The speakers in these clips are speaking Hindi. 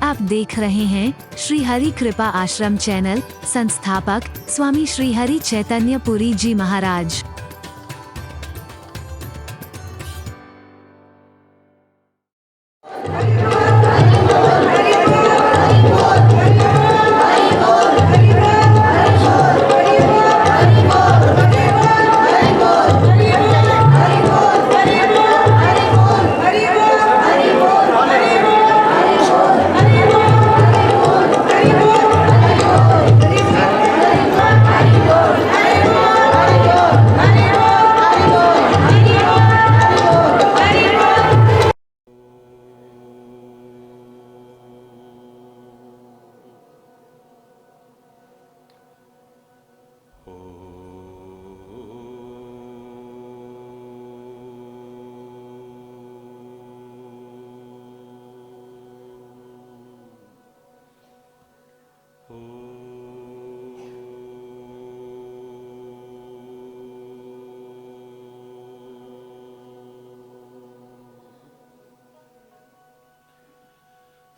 आप देख रहे हैं श्री हरि कृपा आश्रम चैनल। संस्थापक स्वामी श्री हरि चैतन्य पुरी जी महाराज।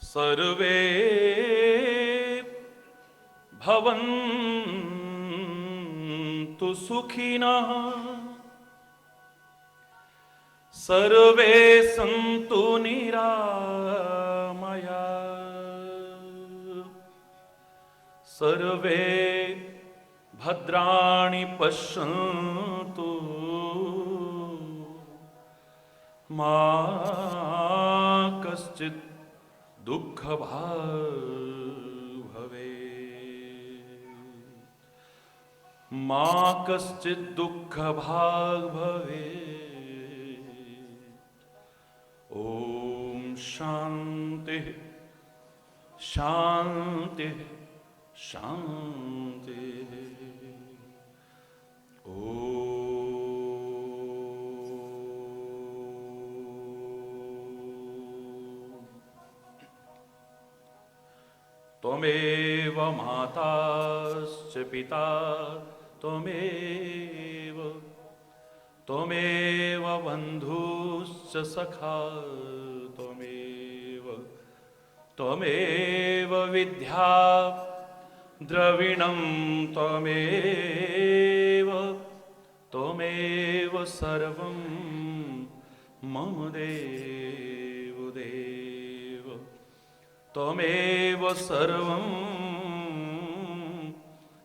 सर्वे भवन्तु सुखिनः, सर्वे सन्तु निरामयाः, सर्वे भद्राणि पश्यन्तु मा कश्चित् दुःख भाग् भवेत्, मा कश्चित् दुःख भाग् भवेत्। ओम शांति शांति शांति। त्वमेव माताश्च पिता त्वमेव, त्वमेव बन्धुश्च सखा त्वमेव, त्वमेव विद्या द्रविणं त्वमेव, त्वमेव सर्वं मम देव देव, त्वमेव सर्वं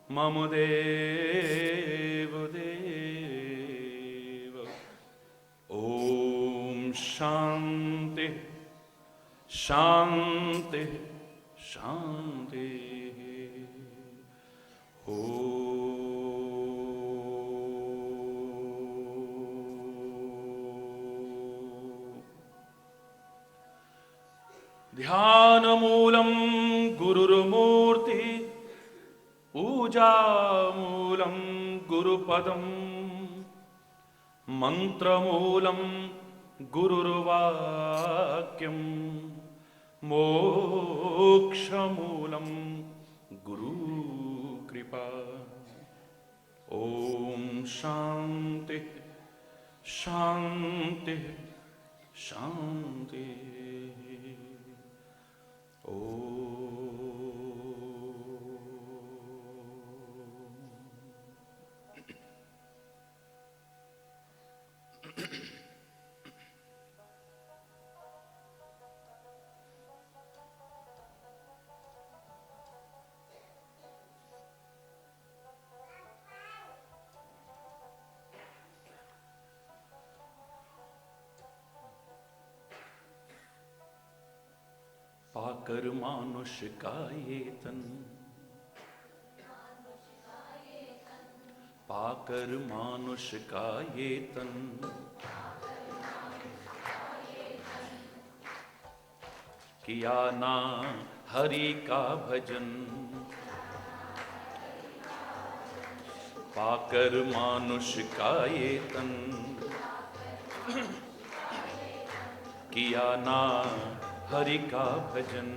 मम देव देव। ओम शांति शांति शांति। ध्यानमूलं गुरुर्मूर्ति, पूजामूलं गुरुपदं, मन्त्रमूलं गुरुर्वाक्यं, मोक्षमूलं गुरुकृपा। ओम शांति शांति शांति। पाकर मानुष का ये तन, पाकर मानुष का ये तन, किया ना हरि का भजन, पाकर मानुष का ये तन, किया ना हरि का भजन।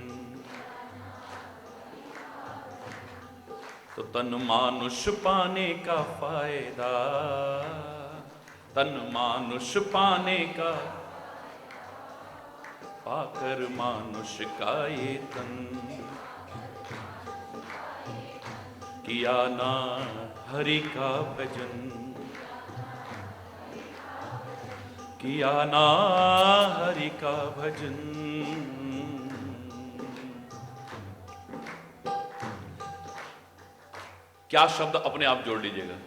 तो तन मानुष पाने का फायदा, तन मानुष पाने का, पाकर मानुष का ये तन, किया ना हरि का भजन, किया ना हरि का भजन। क्या शब्द अपने आप जोड़ लीजिएगा,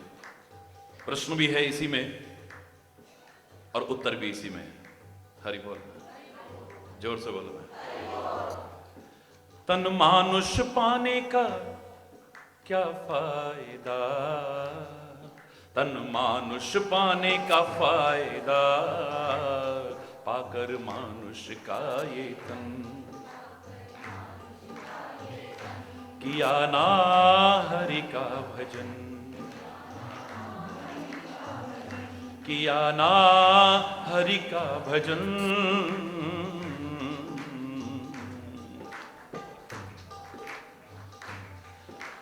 प्रश्न भी है इसी में और उत्तर भी इसी में। हरि बोल, जोर से बोलो। तन मानुष पाने का क्या फायदा, तन मानुष पाने का फायदा, पाकर मानुष का ये तन, किया ना हरि का भजन, किया ना हरि का भजन।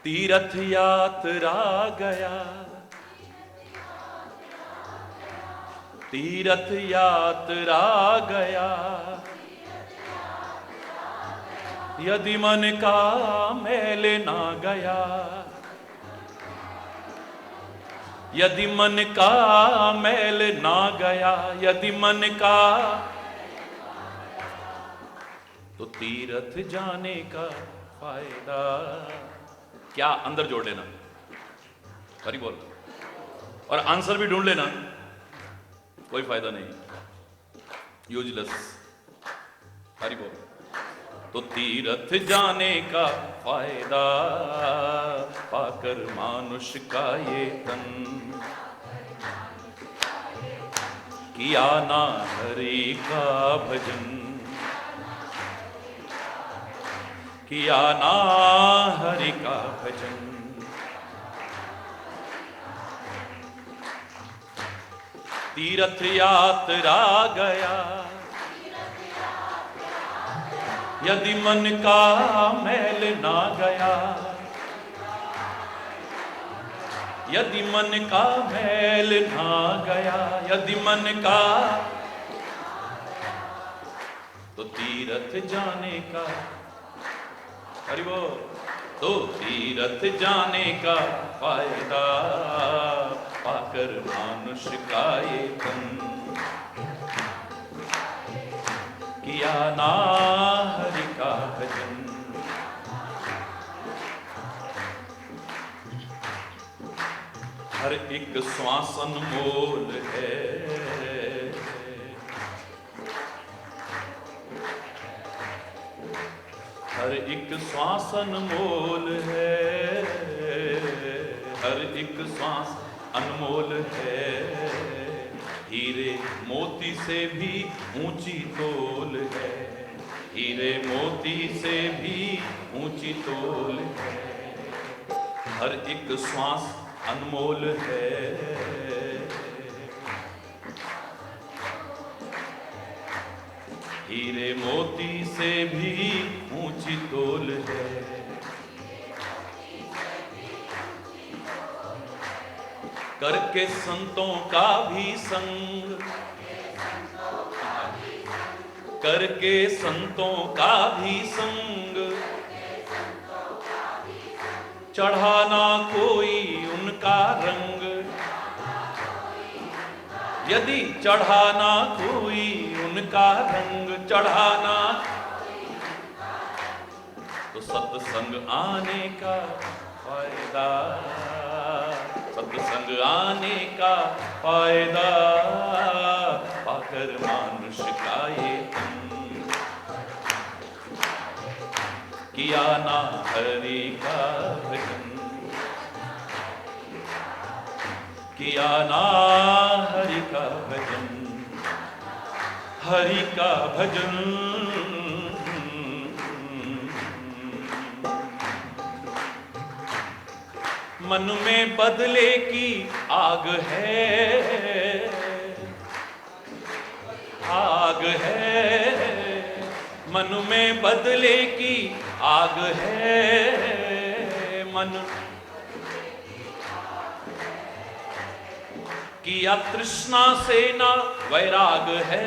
तीर्थ यात्रा गया, तीर्थ यात्रा गया, यदि मन का मैल ना गया, यदि मन का मैल ना गया, यदि मन का, तो तीर्थ जाने का फायदा क्या। अंदर जोड़ लेना, हरि बोल, और आंसर भी ढूंढ लेना, कोई फायदा नहीं, यूजलेस। हरि बोल। तो तीर्थ जाने का फायदा, पाकर मानुष का ये तन, किया ना हरि का भजन, किया ना हरि का भजन। तीर्थ यात्रा गया, यदि मन का मैल ना गया, यदि मन का मैल ना गया, यदि मन का, तो तीर्थ जाने का, हरि बोल, तो तीर्थ जाने का फायदा, पाकर मानुष का ये तन, किया ना हरि का भजन। हर एक श्वास अनमोल है, हर एक श्वास अनमोल है, हर एक श्वास अनमोल है, हीरे मोती से भी ऊंची तोल है, हीरे मोती से भी ऊंची तोल है, हर एक श्वास अनमोल है, हीरे मोती से भी ऊंची तोल है। करके संतों का भी संग, करके संतों का भी संग, चढ़ाना कोई उनका रंग, यदि चढ़ाना कोई उनका रंग, चढ़ाना, तो सत्संग आने का फायदा, सत्संग आने का फायदा, पाकर मानुष का ये तन, किया ना हरि का भजन, किया ना हरि का भजन, हरि का भजन। मन में बदले की आग है, आग है, मन में बदले की आग है, मन किया तृष्णा से ना वैराग है,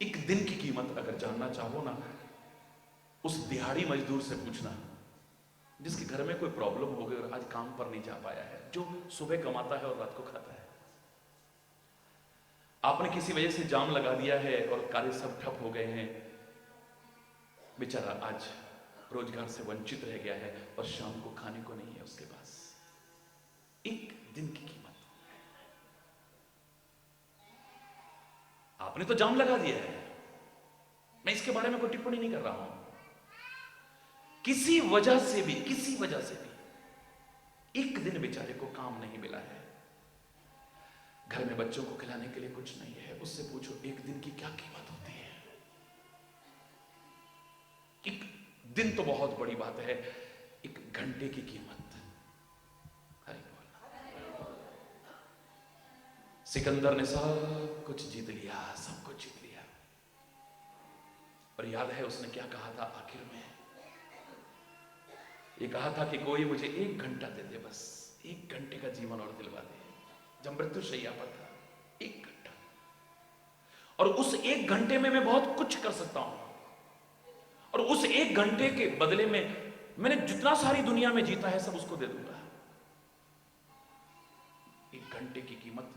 एक दिन की कीमत अगर जानना चाहो ना, उस दिहाड़ी मजदूर से पूछना जिसके घर में कोई प्रॉब्लम हो गई और आज काम पर नहीं जा पाया है, जो सुबह कमाता है और रात को खाता है। आपने किसी वजह से जाम लगा दिया है और कार्य सब ठप हो गए हैं, बेचारा आज रोजगार से वंचित रह गया है और शाम को खाने को नहीं है उसके पास। एक दिन की कीमत। आपने तो जाम लगा दिया है, मैं इसके बारे में कोई टिप्पणी नहीं कर रहा हूं। किसी वजह से भी एक दिन बेचारे को काम नहीं मिला है, घर में बच्चों को खिलाने के लिए कुछ नहीं है, उससे पूछो एक दिन की क्या कीमत होती है। एक दिन तो बहुत बड़ी बात है, एक घंटे की कीमत। हरि बोल। सिकंदर ने सब कुछ जीत लिया, सब कुछ जीत लिया, और याद है उसने क्या कहा था आखिर में? ये कहा था कि कोई मुझे 1 घंटा दे दे, बस 1 घंटे का जीवन और दिलवा दे। जब मृत्यु शैया पर था, 1 घंटा, और उस 1 घंटे में मैं बहुत कुछ कर सकता हूं, और उस 1 घंटे के बदले में मैंने जितना सारी दुनिया में जीता है सब उसको दे दूंगा। 1 घंटे की कीमत,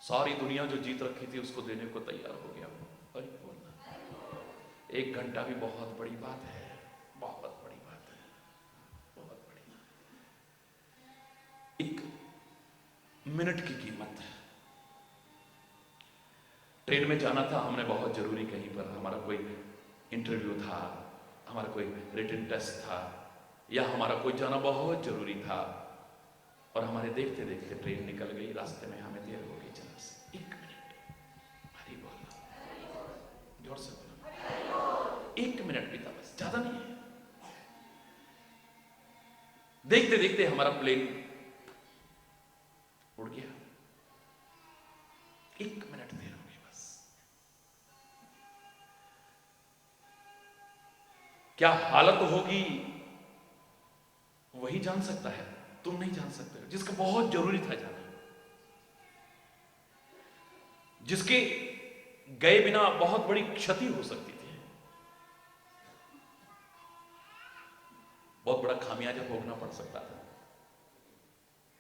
सारी दुनिया जो जीत रखी थी उसको देने को तैयार हो गया वो। अरे बोलना, 1 घंटा भी बहुत बड़ी बात है, बहुत बड़ी बात है, बहुत बड़ी। 1 मिनट की कीमत। ट्रेन में जाना था हमने, बहुत जरूरी, कहीं पर हमारा कोई इंटरव्यू था, हमारा कोई रिटन टेस्ट था, या हमारा कोई जाना बहुत जरूरी था, और हमारे देखते देखते ट्रेन निकल गई, रास्ते में हमें देर हो गई जरा से। 1 मिनट। हरी बोल, जोर से बोलो। 1 मिनट बीता, बस, ज्यादा नहीं है। देखते देखते हमारा प्लेन उड़ गया। 1 मिनट देर हो गई बस। क्या हालत होगी वही जान सकता है, तुम नहीं जान सकते। जिसका बहुत जरूरी था जाना, जिसके गए बिना बहुत बड़ी क्षति हो सकती थी, बहुत बड़ा खामियाजा भोगना पड़ सकता था,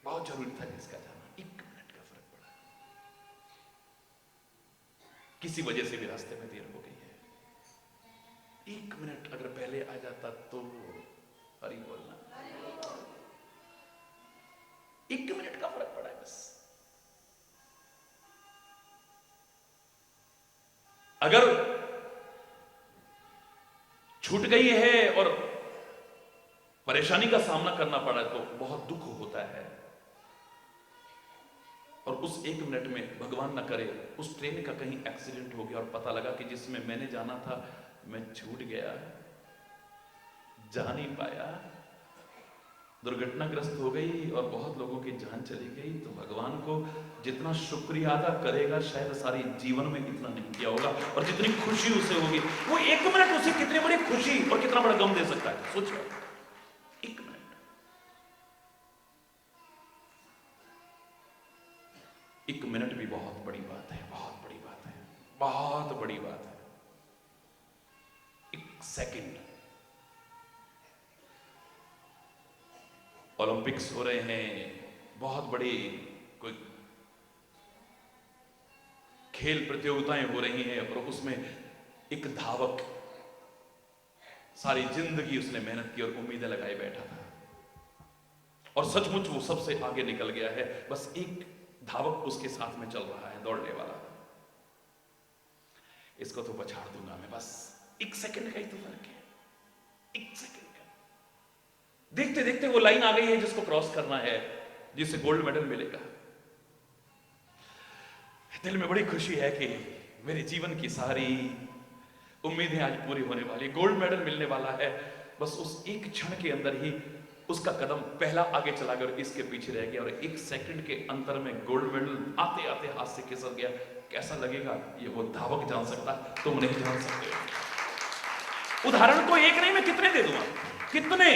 बहुत जरूरी था जिसका जाना। 1 मिनट का फर्क पड़ा, किसी वजह से भी रास्ते में देर हो गई है। 1 मिनट अगर पहले आ जाता तो, हरी बोलना, 1 मिनट का फर्क पड़ा है बस। अगर छूट गई है और परेशानी का सामना करना पड़ा तो बहुत दुख होता है, और उस 1 मिनट में भगवान न करे उस ट्रेन का कहीं एक्सीडेंट हो गया और पता लगा कि जिसमें मैंने जाना था मैं छूट गया, जा नहीं पाया, दुर्घटनाग्रस्त हो गई और बहुत लोगों की जान चली गई, तो भगवान को जितना शुक्रिया अदा करेगा शायद सारी जीवन में इतना नहीं किया होगा, और जितनी खुशी उसे होगी, वो 1 मिनट उसे कितनी बड़ी खुशी और कितना बड़ा गम दे सकता है, सोचिए। 1 मिनट, 1 मिनट भी बहुत बड़ी बात है, बहुत बड़ी बात है, बहुत बड़ी बात है। 1 सेकंड। ओलंपिक्स हो रहे हैं, बहुत बड़ी कोई खेल प्रतियोगिताएं हो रही हैं, और उसमें एक धावक सारी जिंदगी उसने मेहनत की और उम्मीदें लगाए बैठा था, और सचमुच वो सबसे आगे निकल गया है। बस एक धावक उसके साथ में चल रहा है, दौड़ने वाला, इसको तो पछाड़ दूंगा मैं, बस 1 सेकंड का ही तो फर्क है, 1 सेकंड का। देखते देखते वो लाइन आ गई है जिसको क्रॉस करना है, जिससे गोल्ड मेडल मिलेगा। दिल में बड़ी खुशी है कि मेरे जीवन की सारी उम्मीदें आज पूरी होने वाली, गोल्ड मेडल मिलने वाला है। बस उस 1 क्षण के अंदर ही उसका कदम पहला आगे चला गया और इसके पीछे रह गया, और 1 सेकंड के अंतर में गोल्ड मेडल आते आते हाथ से खिसक गया। कैसा लगेगा ये वो धावक जान सकता, तुम नहीं जान सकते। उदाहरण तो एक नहीं, मैं कितने दे दूंगा, कितने।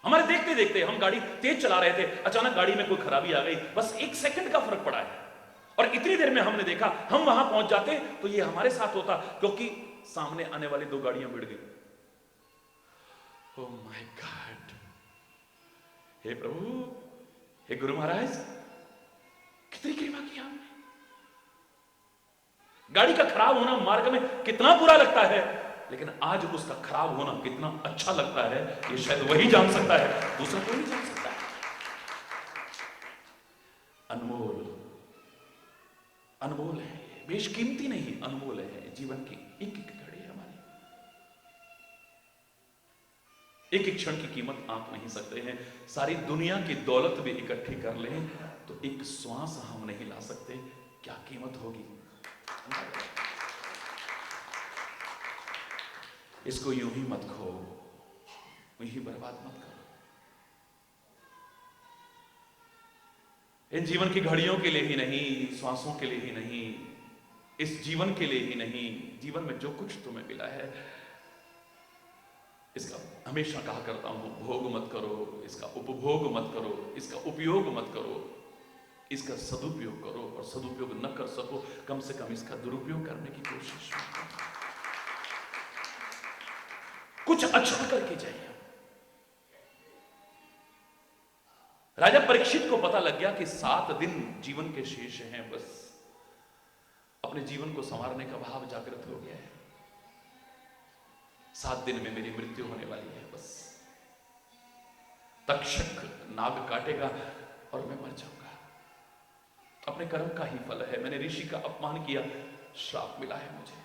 हमारे देखते देखते हम गाड़ी तेज चला रहे थे, अचानक गाड़ी में कोई खराबी आ गई, बस 1 सेकंड का फर्क पड़ा है, और इतनी देर में हमने देखा, हम वहां पहुंच जाते तो ये हमारे साथ होता, क्योंकि सामने आने वाली 2 गाड़ियां भिड़ गई। ओह माय गॉड, हे प्रभु, हे गुरु महाराज, कितनी कृपा की आपने। गाड़ी का खराब होना मार्ग में कितना बुरा लगता है, लेकिन आज उसका खराब होना कितना अच्छा लगता है, ये शायद वही जान सकता है, दूसरा कोई नहीं जान सकता है। अनमोल, अनमोल है, बेशकीमती नहीं, अनमोल है। जीवन की एक एक घड़ी हमारी, एक एक क्षण की कीमत आप नहीं सकते हैं। सारी दुनिया की दौलत भी इकट्ठी कर लें तो एक श्वास हम नहीं ला सकते, क्या कीमत होगी। इसको यूं ही मत खो, यूं ही बर्बाद मत करो। इन जीवन की घड़ियों के लिए ही नहीं, श्वासों के लिए ही नहीं, इस जीवन के लिए ही नहीं, जीवन में जो कुछ तुम्हें मिला है, इसका हमेशा कहा करता हूं, भोग मत करो, इसका उपभोग मत करो, इसका उपयोग मत करो, इसका सदुपयोग करो, और सदुपयोग न कर सको कम से कम इसका दुरुपयोग करने की कोशिश करो। कुछ अच्छा करके जाइए। राजा परीक्षित को पता लग गया कि 7 दिन जीवन के शेष हैं, बस अपने जीवन को संवारने का भाव जागृत हो गया है। 7 दिन में मेरी मृत्यु होने वाली है, बस तक्षक नाग काटेगा और मैं मर जाऊंगा। अपने कर्म का ही फल है, मैंने ऋषि का अपमान किया, श्राप मिला है मुझे।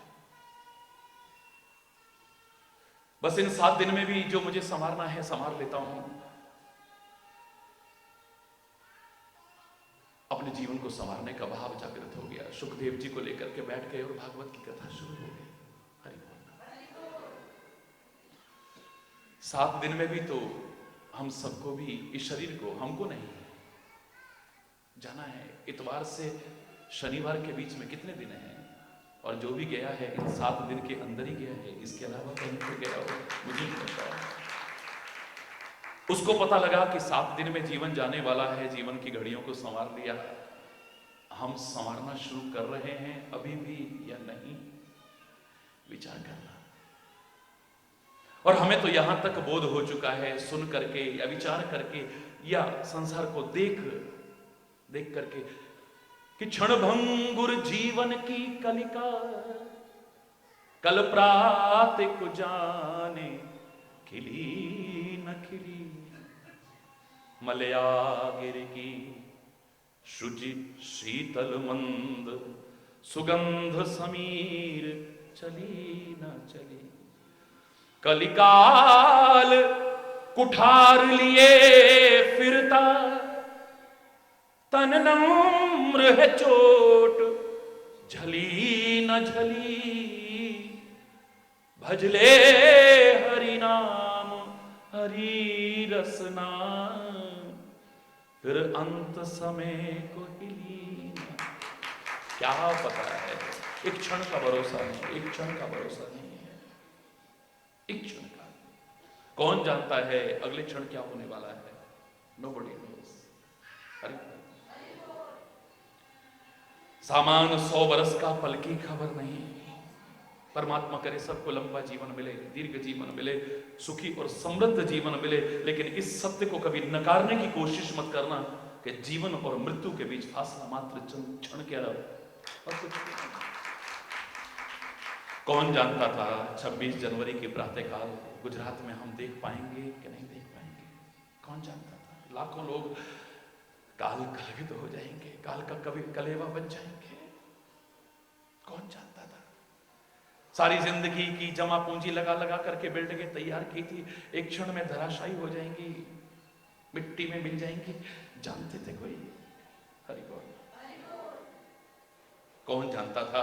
बस इन 7 दिन में भी जो मुझे संवारना है संवार लेता हूं। अपने जीवन को संवारने का भाव जागृत हो गया। सुखदेव जी को लेकर के बैठ गए और भागवत की कथा शुरू हो गई। हरि बोल। 7 दिन में भी तो हम सबको भी, इस शरीर को, हमको नहीं जाना है। इतवार से शनिवार के बीच में कितने दिन हैं, और जो भी गया है इन 7 दिन के अंदर ही गया है, इसके अलावा कहीं पे गया हो मुझे नहीं पता। उसको पता लगा कि 7 दिन में जीवन जाने वाला है, जीवन की घड़ियों को संवार लिया। हम संवारना शुरू कर रहे हैं अभी भी या नहीं, विचार करना। और हमें तो यहां तक बोध हो चुका है, सुन करके या विचार करके या संसार को देख करके, कि क्षण भंगुर जीवन की कलिका, कल प्रात को जाने खिली न खिली, मलया गिर की शुचि शीतल मंद, सुगंध समीर चली न चली। कलिकाल कुठार लिए फिरता, तन नम्र है चोट झली न झली। भजले हरि नाम हरि रसना, फिर अंत समय को हिली न। क्या पता है, एक क्षण का भरोसा नहीं, एक क्षण का भरोसा नहीं है, एक क्षण का। कौन जानता है अगले क्षण क्या होने वाला है? Nobody nose. सामान 100 बरस का, पल की खबर नहीं। परमात्मा करे सबको लंबा जीवन मिले, दीर्घ जीवन मिले, सुखी और समृद्ध जीवन मिले। लेकिन इस सत्य को कभी नकारने की कोशिश मत करना कि जीवन और मृत्यु के बीच फासला मात्र क्षण के अलावा और कुछ नहीं। कौन जानता था 26 जनवरी की प्रातःकाल गुजरात में हम देख पाएंगे कि नहीं देख पाएंगे? कौन जानता था? लाखों लोग काल कलवित हो जाएंगे, काल का कभी कलेवा बन जाएंगे। कौन जानता था? सारी जिंदगी की जमा पूंजी लगा लगा करके बिल्डिंगें तैयार की थी, एक क्षण में धराशायी हो जाएंगी, मिट्टी में मिल जाएंगी। जानते थे कोई? हरि बोल। कौन जानता था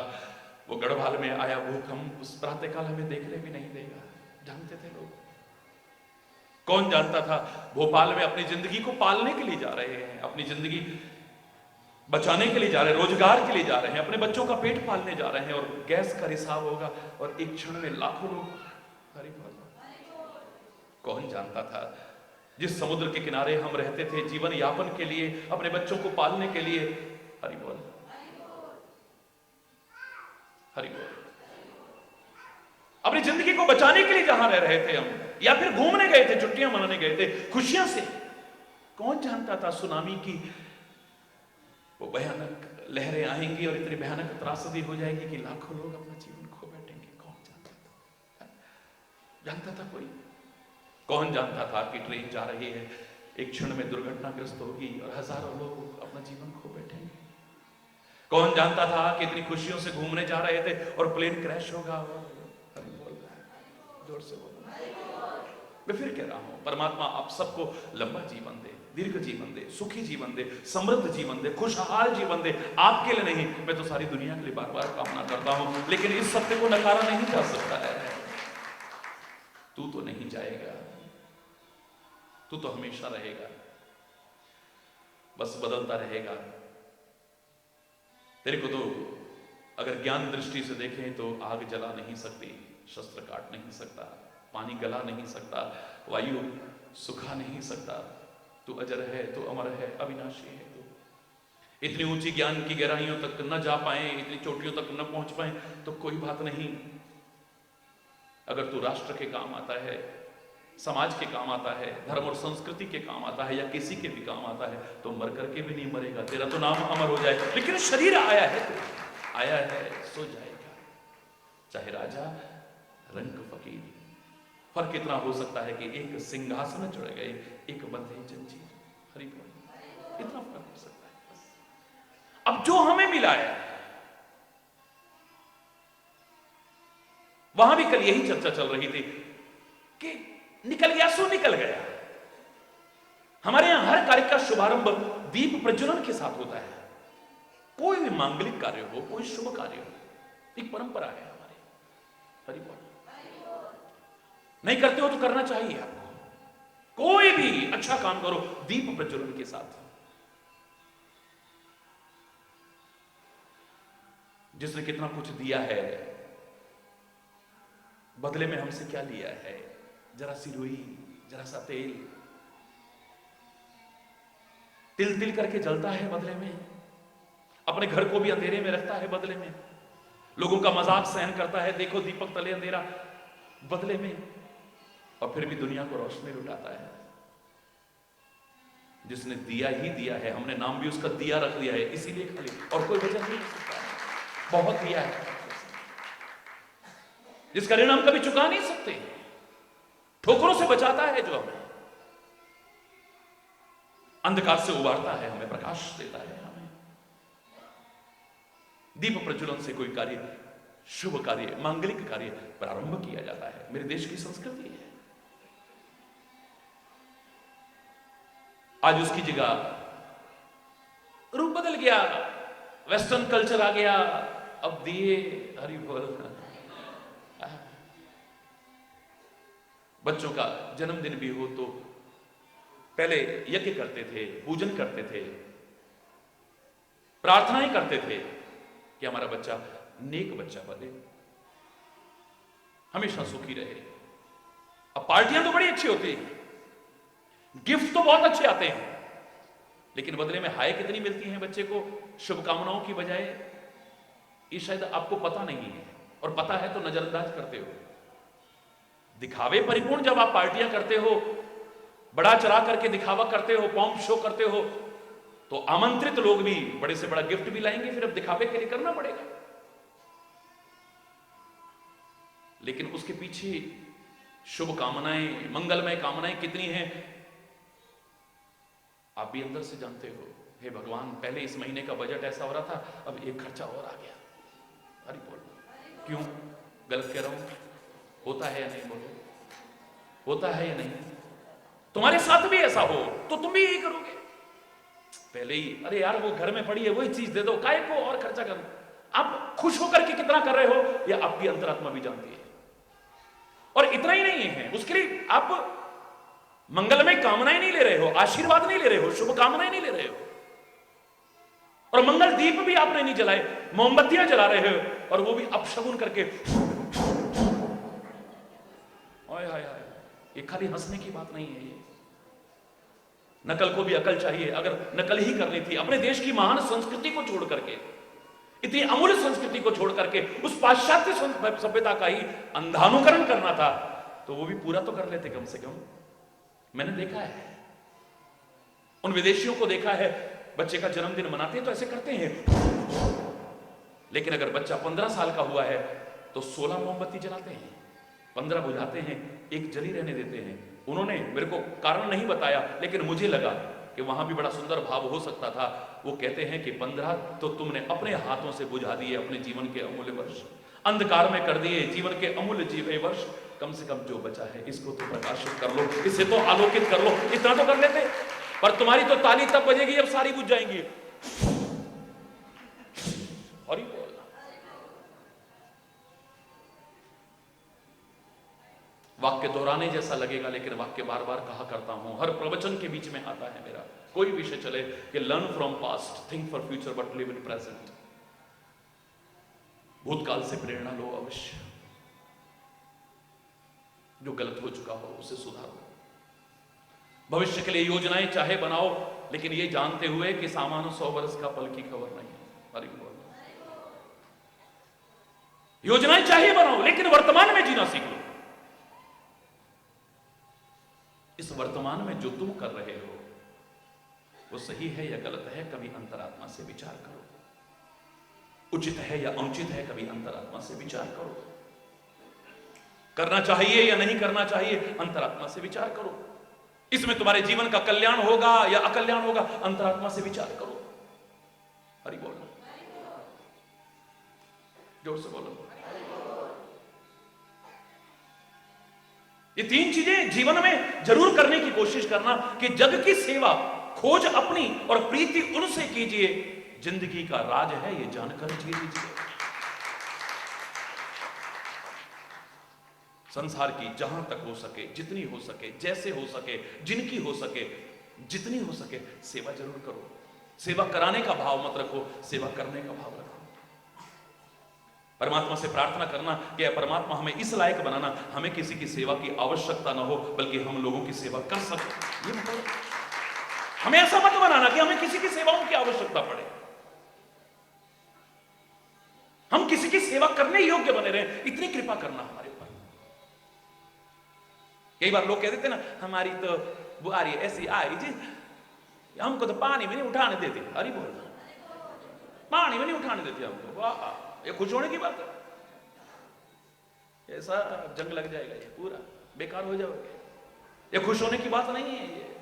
वो गढ़वाल में आया भूकंप उस प्रातःकाल हमें देखने भी नहीं देगा? जानते थे लोग? कौन जानता था भोपाल में अपनी जिंदगी को पालने के लिए जा रहे हैं, अपनी जिंदगी बचाने के लिए जा रहे हैं, रोजगार के लिए जा रहे हैं, अपने बच्चों का पेट पालने जा रहे हैं, और गैस का रिसाव होगा और एक क्षण में लाखों लोग। हरि बोल। कौन जानता था जिस समुद्र के किनारे हम रहते थे जीवन यापन के लिए, अपने बच्चों को पालने के लिए, हरि बोल, हरि बोल। अपनी जिंदगी को बचाने के लिए जहां रह रहे थे हम, या फिर घूमने गए थे, छुट्टियां मनाने गए थे खुशियां से, कौन जानता था सुनामी की वो भयानक लहरें आएंगी और इतनी भयानक त्रासदी हो जाएगी कि लाखों लोग अपना जीवन खो बैठेंगे। कौन जानता था? जानता था कोई? कौन जानता था कि ट्रेन जा रही है, एक क्षण में दुर्घटनाग्रस्त होगी और हजारों लोग अपना जीवन खो बैठेंगे। कौन जानता था कि इतनी खुशियों से घूमने जा रहे थे और प्लेन क्रैश होगा। जोर से बोल। मैं फिर कह रहा हूं, परमात्मा आप सबको लंबा जीवन दे, दीर्घ जीवन दे, सुखी जीवन दे, समृद्ध जीवन दे, खुशहाल जीवन दे। आपके लिए नहीं, मैं तो सारी दुनिया के लिए बार बार कामना करता हूं, लेकिन इस सत्य को नकारा नहीं जा सकता है। तू तो नहीं जाएगा, तू तो हमेशा रहेगा, बस बदलता रहेगा। तेरे को तो अगर ज्ञान दृष्टि से देखें तो आग जला नहीं सकती, शस्त्र काट नहीं सकता, पानी गला नहीं सकता, वायु सुखा नहीं सकता। तू अजर है, तू अमर है, अविनाशी है। तू इतनी ऊंची ज्ञान की गहराइयों तक न जा पाए, इतनी चोटियों तक न पहुंच पाए तो कोई बात नहीं। अगर तू राष्ट्र के काम आता है, समाज के काम आता है, धर्म और संस्कृति के काम आता है, या किसी के भी काम आता है, तो मर करके भी नहीं मरेगा, तेरा तो नाम अमर हो जाए। लेकिन शरीर आया है, आया है सो जाएगा, चाहे राजा रंग फकीर। फर्क इतना हो सकता है कि एक सिंहासन चढ़ गए, एक बंधे जंजीर। हरि बोल। इतना फर्क हो सकता है बस। अब जो हमें मिला है, वहां भी कल यही चर्चा चल रही थी कि निकल गया सो निकल गया। हमारे यहां हर कार्य का शुभारंभ दीप प्रज्वलन के साथ होता है। कोई भी मांगलिक कार्य हो, कोई शुभ कार्य हो, एक परंपरा है हमारी। हरि बोल। नहीं करते हो तो करना चाहिए आपको। कोई भी अच्छा काम करो दीप प्रज्वलन के साथ। जिसने कितना कुछ दिया है, बदले में हमसे क्या लिया है? जरा सी रुई, जरा सा तेल, तिल तिल करके जलता है बदले में। अपने घर को भी अंधेरे में रखता है बदले में। लोगों का मजाक सहन करता है, देखो दीपक तले अंधेरा, बदले में। और फिर भी दुनिया को रोशनी लुटाता है। जिसने दिया ही दिया है, हमने नाम भी उसका दिया रख दिया है, इसीलिए खाली, और कोई वजह नहीं हो सकता। बहुत दिया है, जिसका ऋण हम कभी चुका नहीं सकते। ठोकरों से बचाता है जो हमें, अंधकार से उबारता है, हमें प्रकाश देता है। हमें दीप प्रज्वलन से कोई कार्य, शुभ कार्य, मांगलिक कार्य प्रारंभ किया जाता है। मेरे देश की संस्कृति है। आज उसकी जगह रूप बदल गया, वेस्टर्न कल्चर आ गया। अब दिए, हरि बोल। बच्चों का जन्मदिन भी हो तो पहले यज्ञ करते थे, पूजन करते थे, प्रार्थनाएं करते थे कि हमारा बच्चा नेक बच्चा बने, हमेशा सुखी रहे। अब पार्टियां तो बड़ी अच्छी होती हैं, गिफ्ट तो बहुत अच्छे आते हैं, लेकिन बदले में हाय कितनी मिलती है बच्चे को शुभकामनाओं की बजाय, ये शायद आपको पता नहीं है, और पता है तो नजरअंदाज करते हो। दिखावे परिपूर्ण जब आप पार्टियां करते हो, बड़ा चढ़ा करके दिखावा करते हो, पॉम्प शो करते हो, तो आमंत्रित लोग भी बड़े से बड़ा गिफ्ट भी लाएंगे, फिर अब दिखावे के लिए करना पड़ेगा। लेकिन उसके पीछे शुभ कामनाएं, मंगलमय कामनाएं कितनी हैं, आप भी अंदर से जानते हो। हे भगवान, पहले इस महीने का बजट ऐसा हो रहा था, अब एक खर्चा और आ गया। अरे बोल, क्यों? गलत कह रहा हूं? होता है या नहीं? बोलो, होता है या नहीं? तुम्हारे साथ भी ऐसा हो तो तुम भी यही करोगे। पहले ही अरे यार वो घर में पड़ी है, वही चीज दे दो, काय को और खर्चा करो। आप खुश होकर के कितना कर रहे हो या आपकी अंतरात्मा भी जानती है। और इतना ही नहीं है, उसके लिए आप मंगलमय कामनाएं नहीं ले रहे हो, आशीर्वाद नहीं ले रहे हो, शुभ कामनाएं नहीं ले रहे हो, और मंगल दीप भी आपने नहीं जलाए, मोमबत्तियां जला रहे हो, और वो भी अपशगुन करके। हाय हाय हाय, ये खाली हंसने की बात नहीं है। ये नकल को भी अकल चाहिए। अगर नकल ही करनी थी अपने देश की महान संस्कृति को छोड़ करके, इतनी अमूल्य संस्कृति को छोड़ करके उस पाश्चात्य सभ्यता का ही अंधानुकरण करना था, तो वो भी पूरा तो कर लेते कम से कम। मैंने देखा है, उन विदेशियों को देखा है, बच्चे का जन्मदिन मनाते हैं तो ऐसे करते हैं, लेकिन अगर बच्चा 15 साल का हुआ है तो 16 मोमबत्ती जलाते हैं, 15 बुझाते हैं, एक जली रहने देते हैं। उन्होंने मेरे को कारण नहीं बताया, लेकिन मुझे लगा कि वहां भी बड़ा सुंदर भाव हो सकता था। वो कहते हैं कि 15 तो तुमने अपने हाथों से बुझा दिए, अपने जीवन के अमूल्य वर्ष अंधकार में कर दिए, जीवन के अमूल्य जीवे वर्ष, कम से कम जो बचा है इसको तो प्रकाशित कर लो, इसे तो आलोकित कर लो, इतना तो कर लेते। पर तुम्हारी तो ताली तब बजेगी जब सारी बुझ जाएंगी। और ही बोलना, वाक्य दोहराने जैसा लगेगा, लेकिन वाक्य बार बार कहा करता हूं, हर प्रवचन के बीच में आता है मेरा, कोई विषय चले, कि learn from past, think for future, but live in present. भूतकाल से प्रेरणा लो अवश्य, जो गलत हो चुका हो उसे सुधारो, भविष्य के लिए योजनाएं चाहे बनाओ, लेकिन ये जानते हुए कि सामान्य 100 वर्ष का पल की खबर नहीं है। अरे योजनाएं चाहे बनाओ, लेकिन वर्तमान में जीना सीख लो। इस वर्तमान में जो तुम कर रहे हो वो सही है या गलत है, कभी अंतरात्मा से विचार करो। उचित है या अनुचित है, कभी अंतरात्मा से विचार करो। करना चाहिए या नहीं करना चाहिए, अंतरात्मा से विचार करो। इसमें तुम्हारे जीवन का कल्याण होगा या अकल्याण होगा, अंतरात्मा से विचार करो। हरि बोलो, जोर से बोलो। ये 3 चीजें जीवन में जरूर करने की कोशिश करना, कि जग की सेवा, खोज अपनी और प्रीति उनसे कीजिए, जिंदगी का राज है ये जानकर जी लीजिए। संसार की जहां तक हो सके, जितनी हो सके, जैसे हो सके, जिनकी हो सके, जितनी हो सके, सेवा जरूर करो। सेवा कराने का भाव मत रखो, सेवा करने का भाव रखो। परमात्मा से प्रार्थना करना कि परमात्मा हमें इस लायक बनाना, हमें किसी की सेवा की आवश्यकता ना हो, बल्कि हम लोगों की सेवा कर सके। ये मतलब हमें ऐसा मत बनाना कि हमें किसी की सेवाओं की आवश्यकता पड़े, हम किसी की सेवा करने योग्य बने रहे, इतनी कृपा करना हमारे ऊपर। कई बार लोग कह देते ना, हमारी तो बुआरी ऐसी आई जी, हमको तो पानी में नहीं उठाने देते। अरे बोलना, पानी में नहीं उठाने देते हमको। वाह, ये खुश होने की बात है? ऐसा जंग लग जाएगा, ये पूरा बेकार हो जाओगे। ये खुश होने की बात नहीं है। ये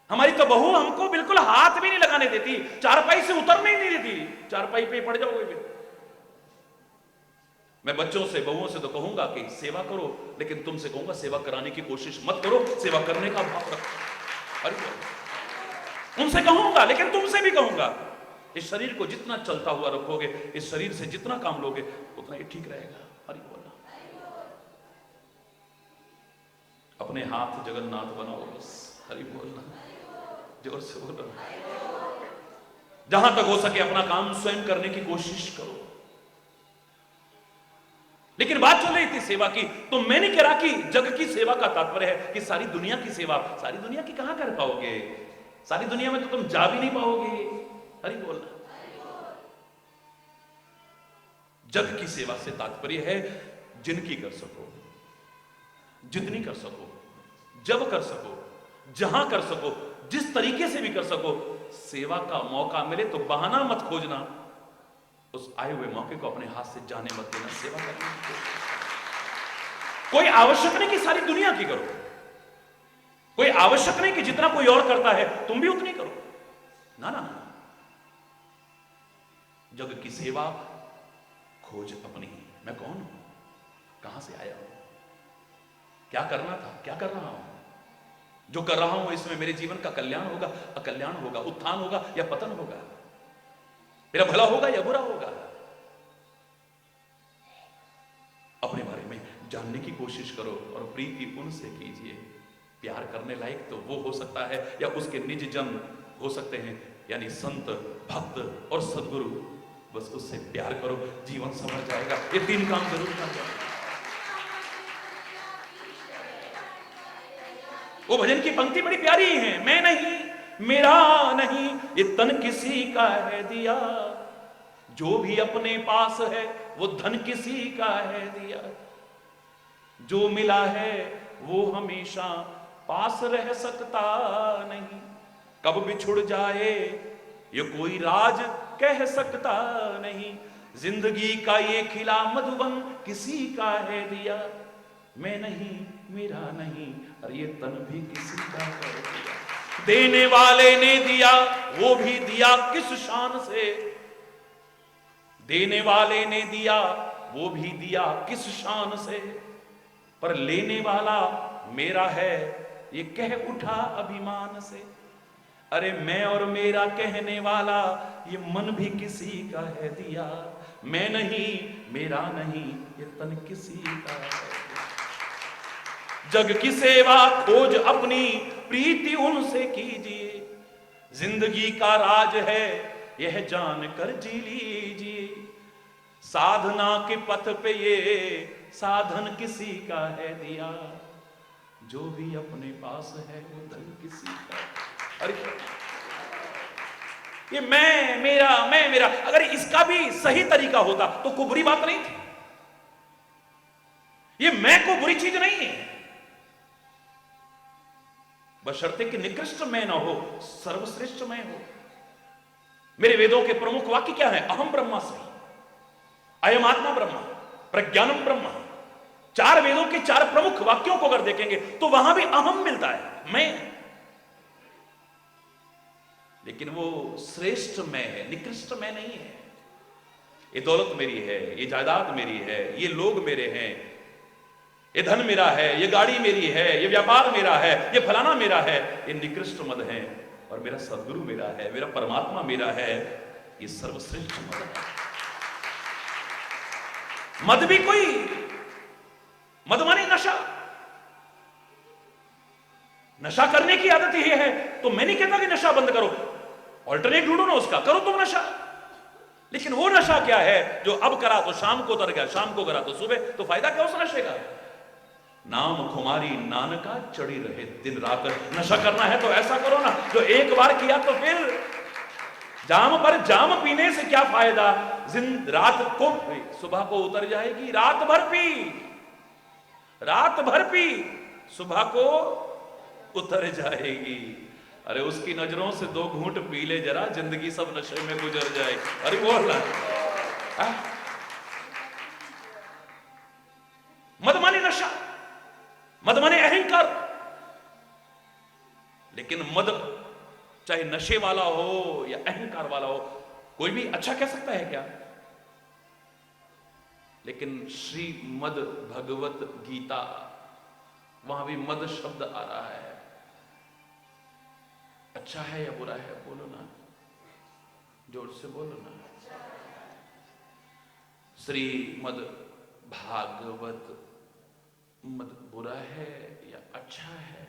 हमारी तो बहू हमको बिल्कुल हाथ भी नहीं लगाने देती, चारपाई से उतरने ही नहीं देती, चारपाई पे पड़ जाओगे फिर। मैं बच्चों से, बहुओं से तो कहूंगा कि सेवा करो, लेकिन तुमसे कहूंगा सेवा कराने की कोशिश मत करो, सेवा करने का भाव रखो। अरे उनसे कहूंगा, लेकिन तुमसे भी कहूंगा, इस शरीर को जितना चलता हुआ रखोगे, इस शरीर से जितना काम लोगे, उतना ये ठीक रहेगा। हरि बोलना, अपने हाथ जगन्नाथ बनाओ बस। हरि बोलना, जोर से बोलो। जहां तक हो सके अपना काम स्वयं करने की कोशिश करो। लेकिन बात चल रही थी सेवा की, तो मैं नहीं कह रहा कि जग की सेवा का तात्पर्य है कि सारी दुनिया की सेवा। सारी दुनिया की कहां कर पाओगे? सारी दुनिया में तो तुम जा भी नहीं पाओगे। हरि बोलना, जग की सेवा से तात्पर्य है जिनकी कर सको, जितनी कर सको, जब कर सको, जहां कर सको, जिस तरीके से भी कर सको। सेवा का मौका मिले तो बहाना मत खोजना, उस आए हुए मौके को अपने हाथ से जाने मत देना। सेवा करने की कोई आवश्यक नहीं कि सारी दुनिया की करो, कोई आवश्यक नहीं कि जितना कोई और करता है तुम भी उतनी करो। ना ना, जग की सेवा खोज अपनी। मैं कौन हूं, कहां से आया हूं, क्या करना था, क्या कर रहा हूं, जो कर रहा हूं इसमें मेरे जीवन का कल्याण होगा, अकल्याण होगा, उत्थान होगा या पतन होगा, मेरा भला होगा या बुरा होगा। अपने बारे में जानने की कोशिश करो और प्रीति उनसे कीजिए। प्यार करने लायक तो वो हो सकता है या उसके निज जन हो सकते हैं, यानी संत, भक्त और सद्गुरु। बस उससे प्यार करो, जीवन संभल जाएगा। ये 3 काम जरूर करना। वो भजन की पंक्ति बड़ी प्यारी है, मैं नहीं, मेरा नहीं, ये तन किसी का है दिया, जो भी अपने पास है वो धन किसी का है दिया, जो मिला है वो हमेशा पास रह सकता नहीं, कब बिछुड़ जाए ये कोई राज कह सकता नहीं, जिंदगी का ये खिला मधुबन किसी का है दिया, मैं नहीं मेरा नहीं और ये तन भी किसी का है दिया, देने वाले ने दिया वो भी दिया किस शान से, देने वाले ने दिया वो भी दिया किस शान से, पर लेने वाला मेरा है ये कह उठा अभिमान से, अरे मैं और मेरा कहने वाला ये मन भी किसी का है दिया, मैं नहीं मेरा नहीं ये तन किसी का है, जग की सेवा खोज अपनी प्रीति उनसे कीजिए, जिंदगी का राज है यह जान कर जी लीजिए, साधना के पथ पे ये साधन किसी का है दिया, जो भी अपने पास है वो धन किसी का है। अरे ये मैं मेरा अगर इसका भी सही तरीका होता तो कोई बुरी बात नहीं थी, ये मैं को बुरी चीज नहीं है, बशर्ते कि निकृष्ट मैं ना हो सर्वश्रेष्ठ मैं हो। मेरे वेदों के प्रमुख वाक्य क्या है? अहम ब्रह्मास्मि, अयम आत्मा ब्रह्म, प्रज्ञानम ब्रह्म। चार वेदों के चार प्रमुख वाक्यों को अगर देखेंगे तो वहां भी अहम मिलता है, मैं, लेकिन वो श्रेष्ठ मैं है, निकृष्ट मैं नहीं है। ये दौलत मेरी है, ये जायदाद मेरी है, ये लोग मेरे हैं, ये धन मेरा है, ये गाड़ी मेरी है, ये व्यापार मेरा है, ये फलाना मेरा है, ये निकृष्ट मद है, और मेरा सदगुरु मेरा है, मेरा परमात्मा मेरा है, ये सर्वश्रेष्ठ मद है। मद भी कोई मद माने नशा, नशा करने की आदत ही है, तो मैं नहीं कहता कि नशा बंद करो, ऑल्टरनेट ढूंढो ना उसका, करो तुम नशा, लेकिन वो नशा क्या है जो अब करा तो शाम को उतर गया, शाम को करा तो सुबह, तो फायदा क्या उस नशे का? नाम खुमारी नानका चढ़ी रहे दिन रात। नशा करना है तो ऐसा करो ना जो एक बार किया तो फिर जाम पर जाम पीने से क्या फायदा, रात को सुबह को उतर जाएगी, रात भर पी, रात भर पी, सुबह को उतर जाएगी। अरे उसकी नजरों से दो घूंट पी ले जरा, जिंदगी सब नशे में गुजर जाएगी। अरे बोल ना, मद माने नशा, मद माने अहंकार, लेकिन मद चाहे नशे वाला हो या अहंकार वाला हो, कोई भी अच्छा कह सकता है क्या? लेकिन श्रीमद भगवत गीता, वहां भी मद शब्द आ रहा है। अच्छा है या बुरा है? बोलो ना, जोर से बोलो ना। श्रीमद भागवत मद बुरा है या अच्छा है?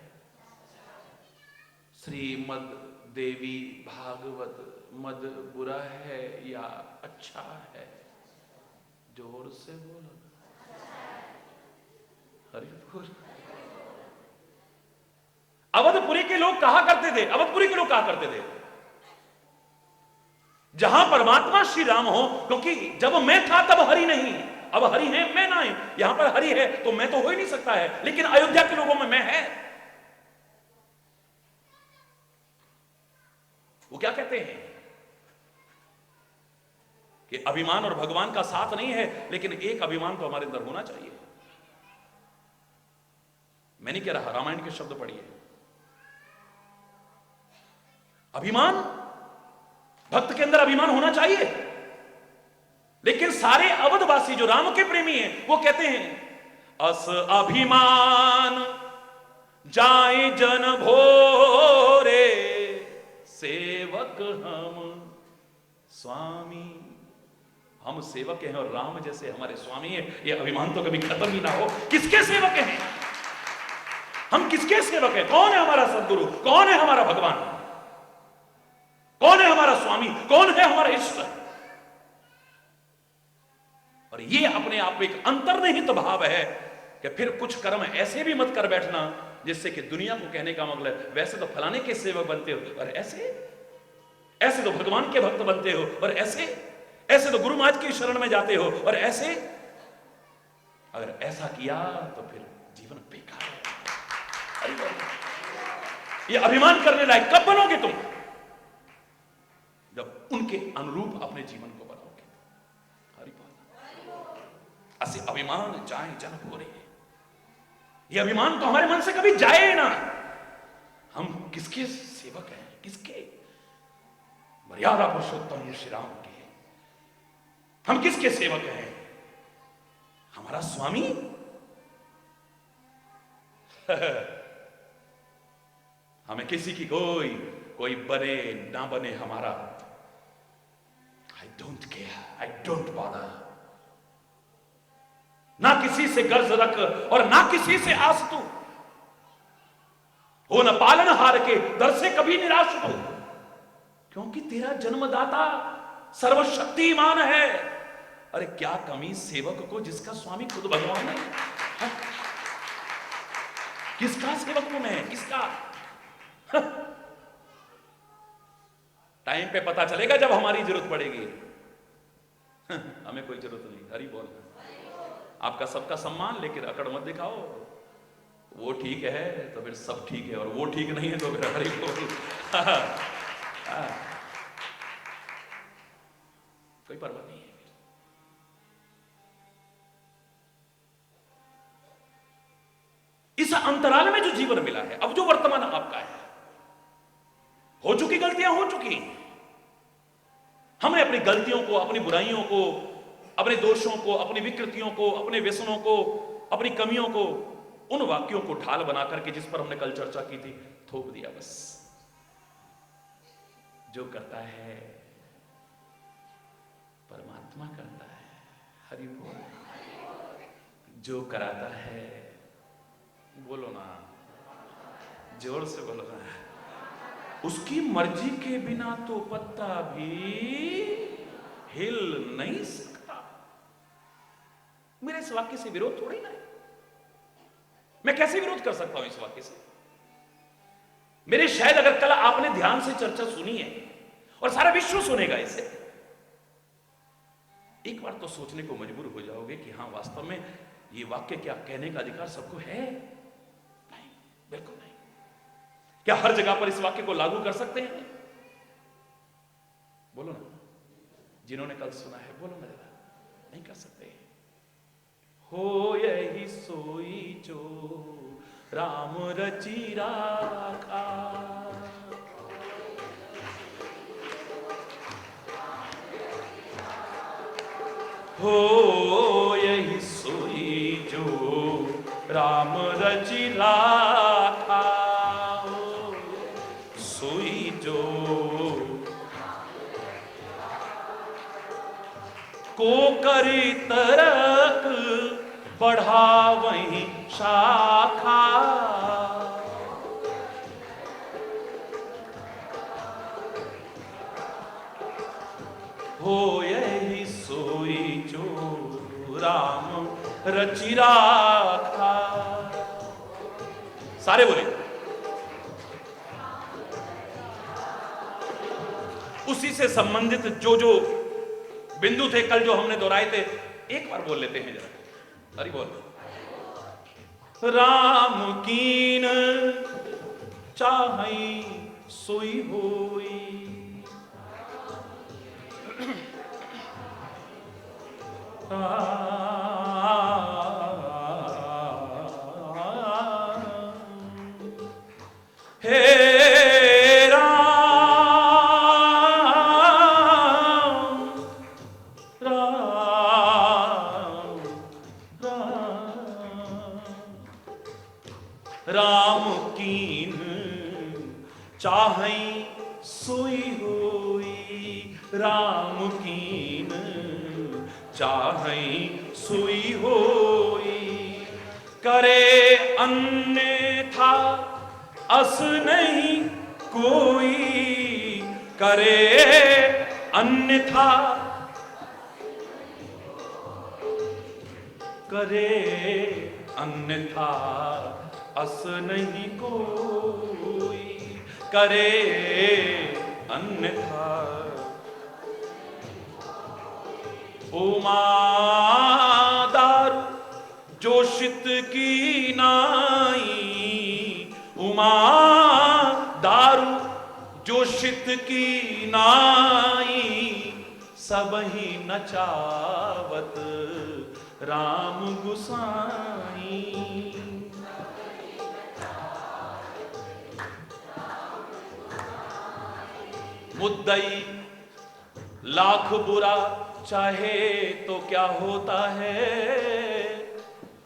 श्रीमद देवी भागवत मद बुरा है या अच्छा है? जोर से बोलो ना, हरि बोल। अवधपुरी के लोग कहा करते थे, अवधपुरी के लोग कहा करते थे, जहां परमात्मा श्री राम हो, क्योंकि जब मैं था तब हरि नहीं, अब हरि है मैं ना है, यहां पर हरि है तो मैं तो हो ही नहीं सकता है, लेकिन अयोध्या के लोगों में मैं है। वो क्या कहते हैं कि अभिमान और भगवान का साथ नहीं है, लेकिन एक अभिमान तो हमारे अंदर होना चाहिए। मैं नहीं कह रहा, रामायण के शब्द पढ़िए, अभिमान, भक्त के अंदर अभिमान होना चाहिए। लेकिन सारे अवधवासी जो राम के प्रेमी हैं वो कहते हैं अस अभिमान जाए जन भोरे, सेवक हम स्वामी। हम सेवक हैं और राम जैसे हमारे स्वामी हैं, ये अभिमान तो कभी खत्म ही ना हो। किसके सेवक हैं हम? किसके सेवक हैं? कौन है हमारा सदगुरु? कौन है हमारा भगवान? कौन है हमारा स्वामी? कौन है हमारा इष्ट? और ये अपने आप में एक अंतर्निहित भाव है कि फिर कुछ कर्म ऐसे भी मत कर बैठना जिससे कि दुनिया को कहने का मतलब वैसे तो फलाने के सेवक बनते हो और ऐसे तो भगवान के भक्त बनते हो और ऐसे ऐसे तो गुरु महाराज की शरण में जाते हो, और ऐसे अगर ऐसा किया तो फिर जीवन बेकार है। अरे ये अभिमान करने लायक कब बनोगे तुम? जब उनके अनुरूप अपने जीवन को बनाओगे। हरि बोल। ऐसे अभिमान जाए जन हो रही है, ये अभिमान तो हमारे मन से कभी जाए ना। हम किसके सेवक हैं? किसके? मर्यादा पुरुषोत्तम श्री राम के। हम किसके सेवक हैं? हमारा स्वामी हमें किसी की कोई बने ना बने, हमारा I don't care, I don't bother. ना किसी से गर्ज रख और ना किसी से आस तू हो, न पालन हार के दर से कभी निराश हो, क्योंकि तेरा जन्मदाता सर्वशक्तिमान है। अरे क्या कमी सेवक को जिसका स्वामी खुद भगवान है? हा? किसका सेवक हूं मैं? किसका? हा? टाइम पे पता चलेगा जब हमारी जरूरत पड़ेगी। हमें कोई जरूरत नहीं। हरि बोल। आपका सबका सम्मान, लेकिन अकड़ मत दिखाओ। वो ठीक है तो फिर सब ठीक है, और वो ठीक नहीं है तो फिर हरि बोल। कोई परवाह नहीं है। इस अंतराल में जो जीवन मिला है, अब जो वर्तमान आपका है, हो चुकी गलतियां हो चुकी। हमने अपनी गलतियों को, अपनी बुराइयों को, अपने दोषों को, अपनी विकृतियों को, अपने व्यसनों को, अपनी कमियों को, उन वाक्यों को ढाल बना करके जिस पर हमने कल चर्चा की थी, थोप दिया बस। जो करता है परमात्मा करता है। हरि बोल। जो कराता है, बोलो ना, जोर से बोलो ना, उसकी मर्जी के बिना तो पत्ता भी हिल नहीं सकता। मेरे इस वाक्य से विरोध थोड़ी ना है। मैं कैसे विरोध कर सकता हूं इस वाक्य से? मेरे शायद अगर कल आपने ध्यान से चर्चा सुनी है, और सारा विश्व सुनेगा इसे, एक बार तो सोचने को मजबूर हो जाओगे कि हां, वास्तव में ये वाक्य क्या कहने का अधिकार सबको है? नहीं, बिल्कुल नहीं। क्या हर जगह पर इस वाक्य को लागू कर सकते हैं? बोलो ना, जिन्होंने कल सुना है बोलो ना जरा। नहीं कर सकते। हो यही सोई जो राम रची राखा, हो यही सोई जो राम रची राखा, सोई जो को करी तरक बढ़ावहीं शाखा, हो यही सोई जो राम रचि राखा। सारे बोले। उसी से संबंधित जो जो बिंदु थे कल जो हमने दोहराए थे, एक बार बोल लेते हैं जरा। हरि बोल। राम कीन चाहई सोई होई, हे राम कीन चाहई सोई होई, राम कीन चाहई सोई होई, करे अन्यथा अस नहीं कोई, करे अन्यथा, करे अन्यथा अस नहीं कोई, करे अन्यथा। उमा दारू जोशित की नाई, उमा दारू जोशित की नाई, सबही नचावत राम गुसाई। मुद्दई लाख बुरा चाहे तो क्या होता है,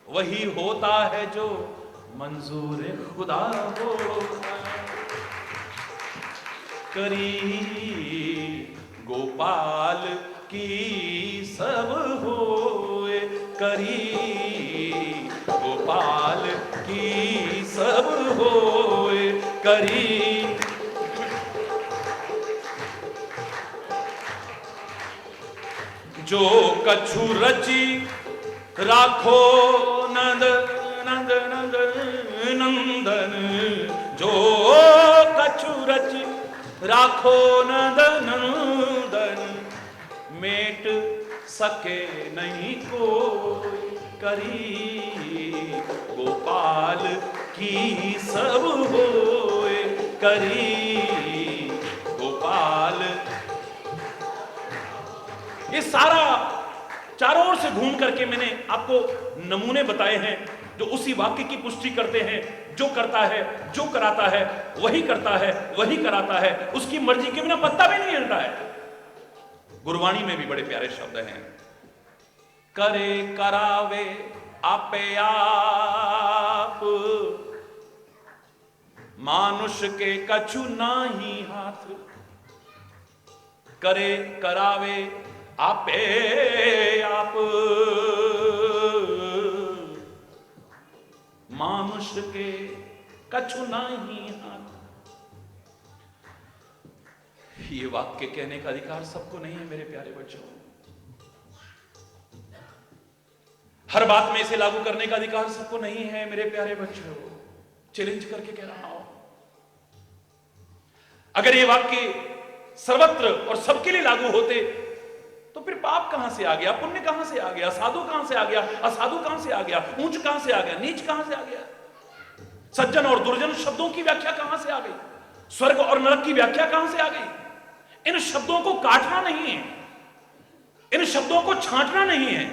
वही होता है जो मंजूर खुदा हो। करी गोपाल की सब होए, करी गोपाल की सब होए, करी जो कछु रची राखो नंद नंद नंद नंदन, जो कछु रची राखो नंद नंदन, मेट सके नहीं कोई, करी गोपाल की सब होए, करी गोपाल। ये सारा चारों ओर से घूम करके मैंने आपको नमूने बताए हैं जो उसी वाक्य की पुष्टि करते हैं। जो करता है, जो कराता है, वही करता है, वही कराता है, उसकी मर्जी के बिना पत्ता भी नहीं हिलता है। गुरबाणी में भी बड़े प्यारे शब्द हैं, करे करावे आपे आप, मानुष के कछु नाही हाथ। करे करावे आपे आप, मानुष के कछु नाही हाथ। ये वाक्य कहने का अधिकार सबको नहीं है मेरे प्यारे बच्चों। हर बात में इसे लागू करने का अधिकार सबको नहीं है मेरे प्यारे बच्चों। चैलेंज करके कह रहा हूं, अगर ये वाक्य सर्वत्र और सबके लिए लागू होते तो फिर पाप कहां से आ गया, पुण्य कहां से आ गया, साधु कहां से आ गया, असाधु कहां से आ गया, ऊंच कहां से आ गया, नीच कहां से आ गया, सज्जन और दुर्जन शब्दों की व्याख्या कहां से आ गई, स्वर्ग और नरक की व्याख्या कहां से आ गई। इन शब्दों को काटना नहीं है, इन शब्दों को छांटना नहीं है,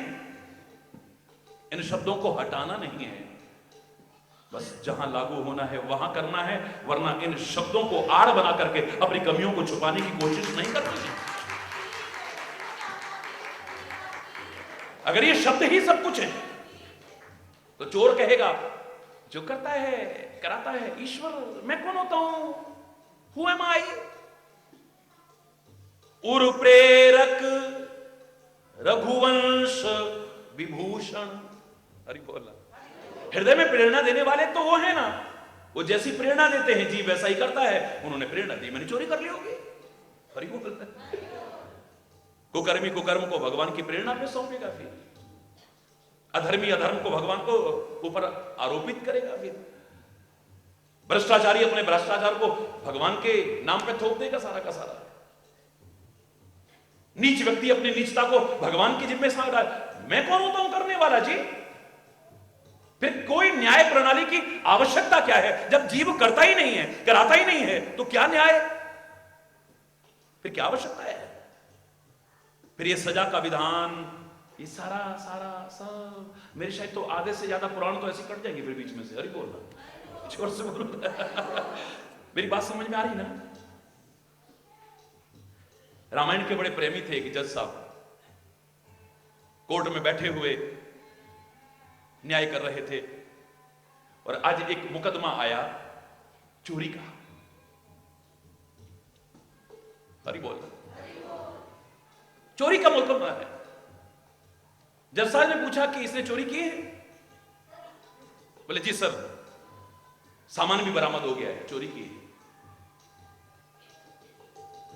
इन शब्दों को हटाना नहीं है, बस जहां लागू होना है वहां करना है, वरना इन शब्दों को आड़ बना करके अपनी कमियों को छुपाने की कोशिश नहीं करनी है। अगर ये शब्द ही सब कुछ है तो चोर कहेगा जो करता है कराता है ईश्वर, मैं कौन होता हूं, हु एम आई। उर प्रेरक रघुवंश विभूषण, हरि बोला। हृदय में प्रेरणा देने वाले तो वो है ना, वो जैसी प्रेरणा देते हैं जीव वैसा ही करता है। उन्होंने प्रेरणा दी, मैंने चोरी कर ली होगी, हरि बोला। कुकर्मी कुकर्म को भगवान की प्रेरणा पे सौंपेगा, फिर अधर्मी अधर्म को भगवान को ऊपर आरोपित करेगा, फिर भ्रष्टाचारी अपने भ्रष्टाचार को भगवान के नाम पे थोप देगा सारा का सारा। नीच व्यक्ति अपनी नीचता को भगवान की जिम्मे सांग रहा है, मैं कौन होता हूं करने वाला जी। फिर कोई न्याय प्रणाली की आवश्यकता क्या है जब जीव करता ही नहीं है, कराता ही नहीं है, तो क्या न्याय, फिर क्या आवश्यकता है। फिर ये सजा का विधान, ये सारा सारा सब मेरे शायद तो आधे से ज्यादा पुराण तो ऐसे कट जाएंगे फिर बीच में से, हरि बोलना, जोर से बोलना। मेरी बात समझ में आ रही ना। रामायण के बड़े प्रेमी थे कि जज साहब कोर्ट में बैठे हुए न्याय कर रहे थे और आज एक मुकदमा आया चोरी का, हरि बोल, चोरी का मुकदमा है। जज साहब ने पूछा कि इसने चोरी की है, बोले जी सर, सामान भी बरामद हो गया है, चोरी की है।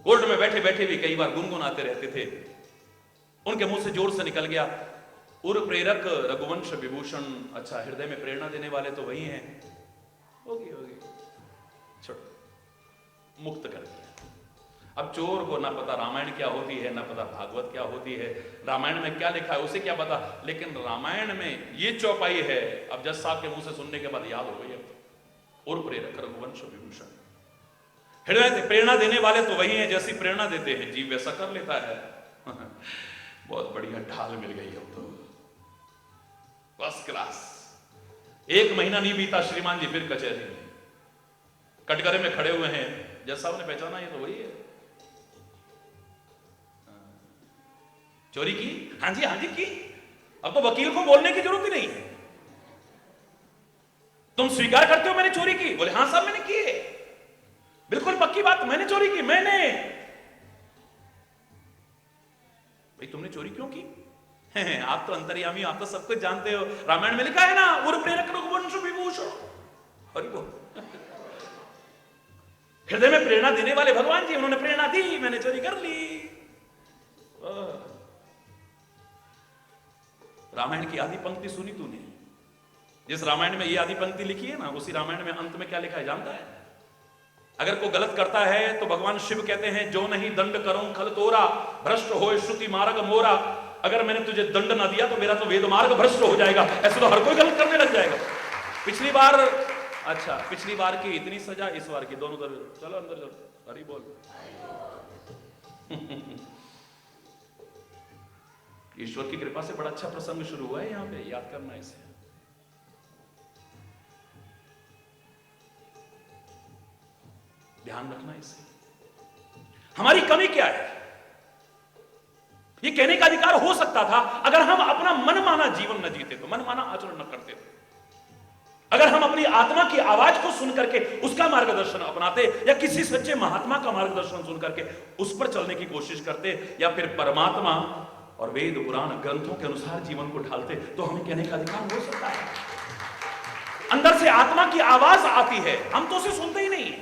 कोर्ट में बैठे बैठे भी कई बार गुनगुनाते रहते थे, उनके मुंह से जोर से निकल गया, उर प्रेरक रघुवंश विभूषण। अच्छा, हृदय में प्रेरणा देने वाले तो वही हैं, होगी होगी, छोड़ो, मुक्त कर दिया। अब चोर को ना पता रामायण क्या होती है, ना पता भागवत क्या होती है, रामायण में क्या लिखा है उसे क्या पता, लेकिन रामायण में ये चौपाई है। अब जज साहब के मुंह से सुनने के बाद याद हो गई। और प्रेरक रघुवंश विभूषण, हृदय से प्रेरणा देने वाले तो वही हैं जैसी प्रेरणा देते हैं, जीव वैसा कर लेता है। बहुत बढ़िया ढाल मिल गई अब तो, फर्स्ट क्लास। 1 महीना नहीं बीता श्रीमान जी फिर कचहरी में कटघरे में खड़े हुए हैं। जज साहब ने पहचाना ये तो वही है। चोरी की? हाँ जी की। अब तो वकील को बोलने की जरूरत ही नहीं है। तुम स्वीकार करते हो मैंने चोरी की? बोले हाँ साहब मैंने की है, बिल्कुल पक्की बात, मैंने चोरी की। मैंने? भाई तुमने चोरी क्यों की? आप तो अंतर्यामी हो, आप तो सब कुछ जानते हो। रामायण में लिखा है ना, उर प्रेरक रघुवंश विभूषण। हरि बोल। हृदय में प्रेरणा देने वाले भगवान जी, उन्होंने प्रेरणा दी, मैंने चोरी कर ली। रामायण की आदि पंक्ति सुनी तूने? जिस रामायण में ये आदि पंक्ति लिखी है ना, उसी रामायण में अंत में क्या लिखा है जानता है? अगर कोई गलत करता है तो भगवान शिव कहते हैं, जो नहीं दंड करूं खल तोरा, भ्रष्ट होए श्रुति मार्ग मोरा। अगर मैंने तुझे दंड ना दिया तो मेरा तो वेद मार्ग भ्रष्ट हो जाएगा। ऐसे तो हर कोई गलत करने लग जाएगा। पिछली बार की इतनी सजा, इस बार की दोनों तरफ। चलो अंदर चलो, हरि बोल। ईश्वर की कृपा से बड़ा अच्छा प्रसंग शुरू हुआ है यहां पे, याद करना इसे। ध्यान रखना इसे। हमारी कमी क्या है? ये कहने का अधिकार हो सकता था अगर हम अपना मनमाना जीवन न जीते तो, मनमाना आचरण न करते तो। अगर हम अपनी आत्मा की आवाज को सुन करके उसका मार्गदर्शन अपनाते, या किसी सच्चे महात्मा का मार्गदर्शन सुन करके उस पर चलने की कोशिश करते, या फिर परमात्मा और वेद पुराण ग्रंथों के अनुसार जीवन को ढालते, तो हमें कहने का अधिकार हो सकता है। अंदर से आत्मा की आवाज आती है, हम तो उसे सुनते ही नहीं है,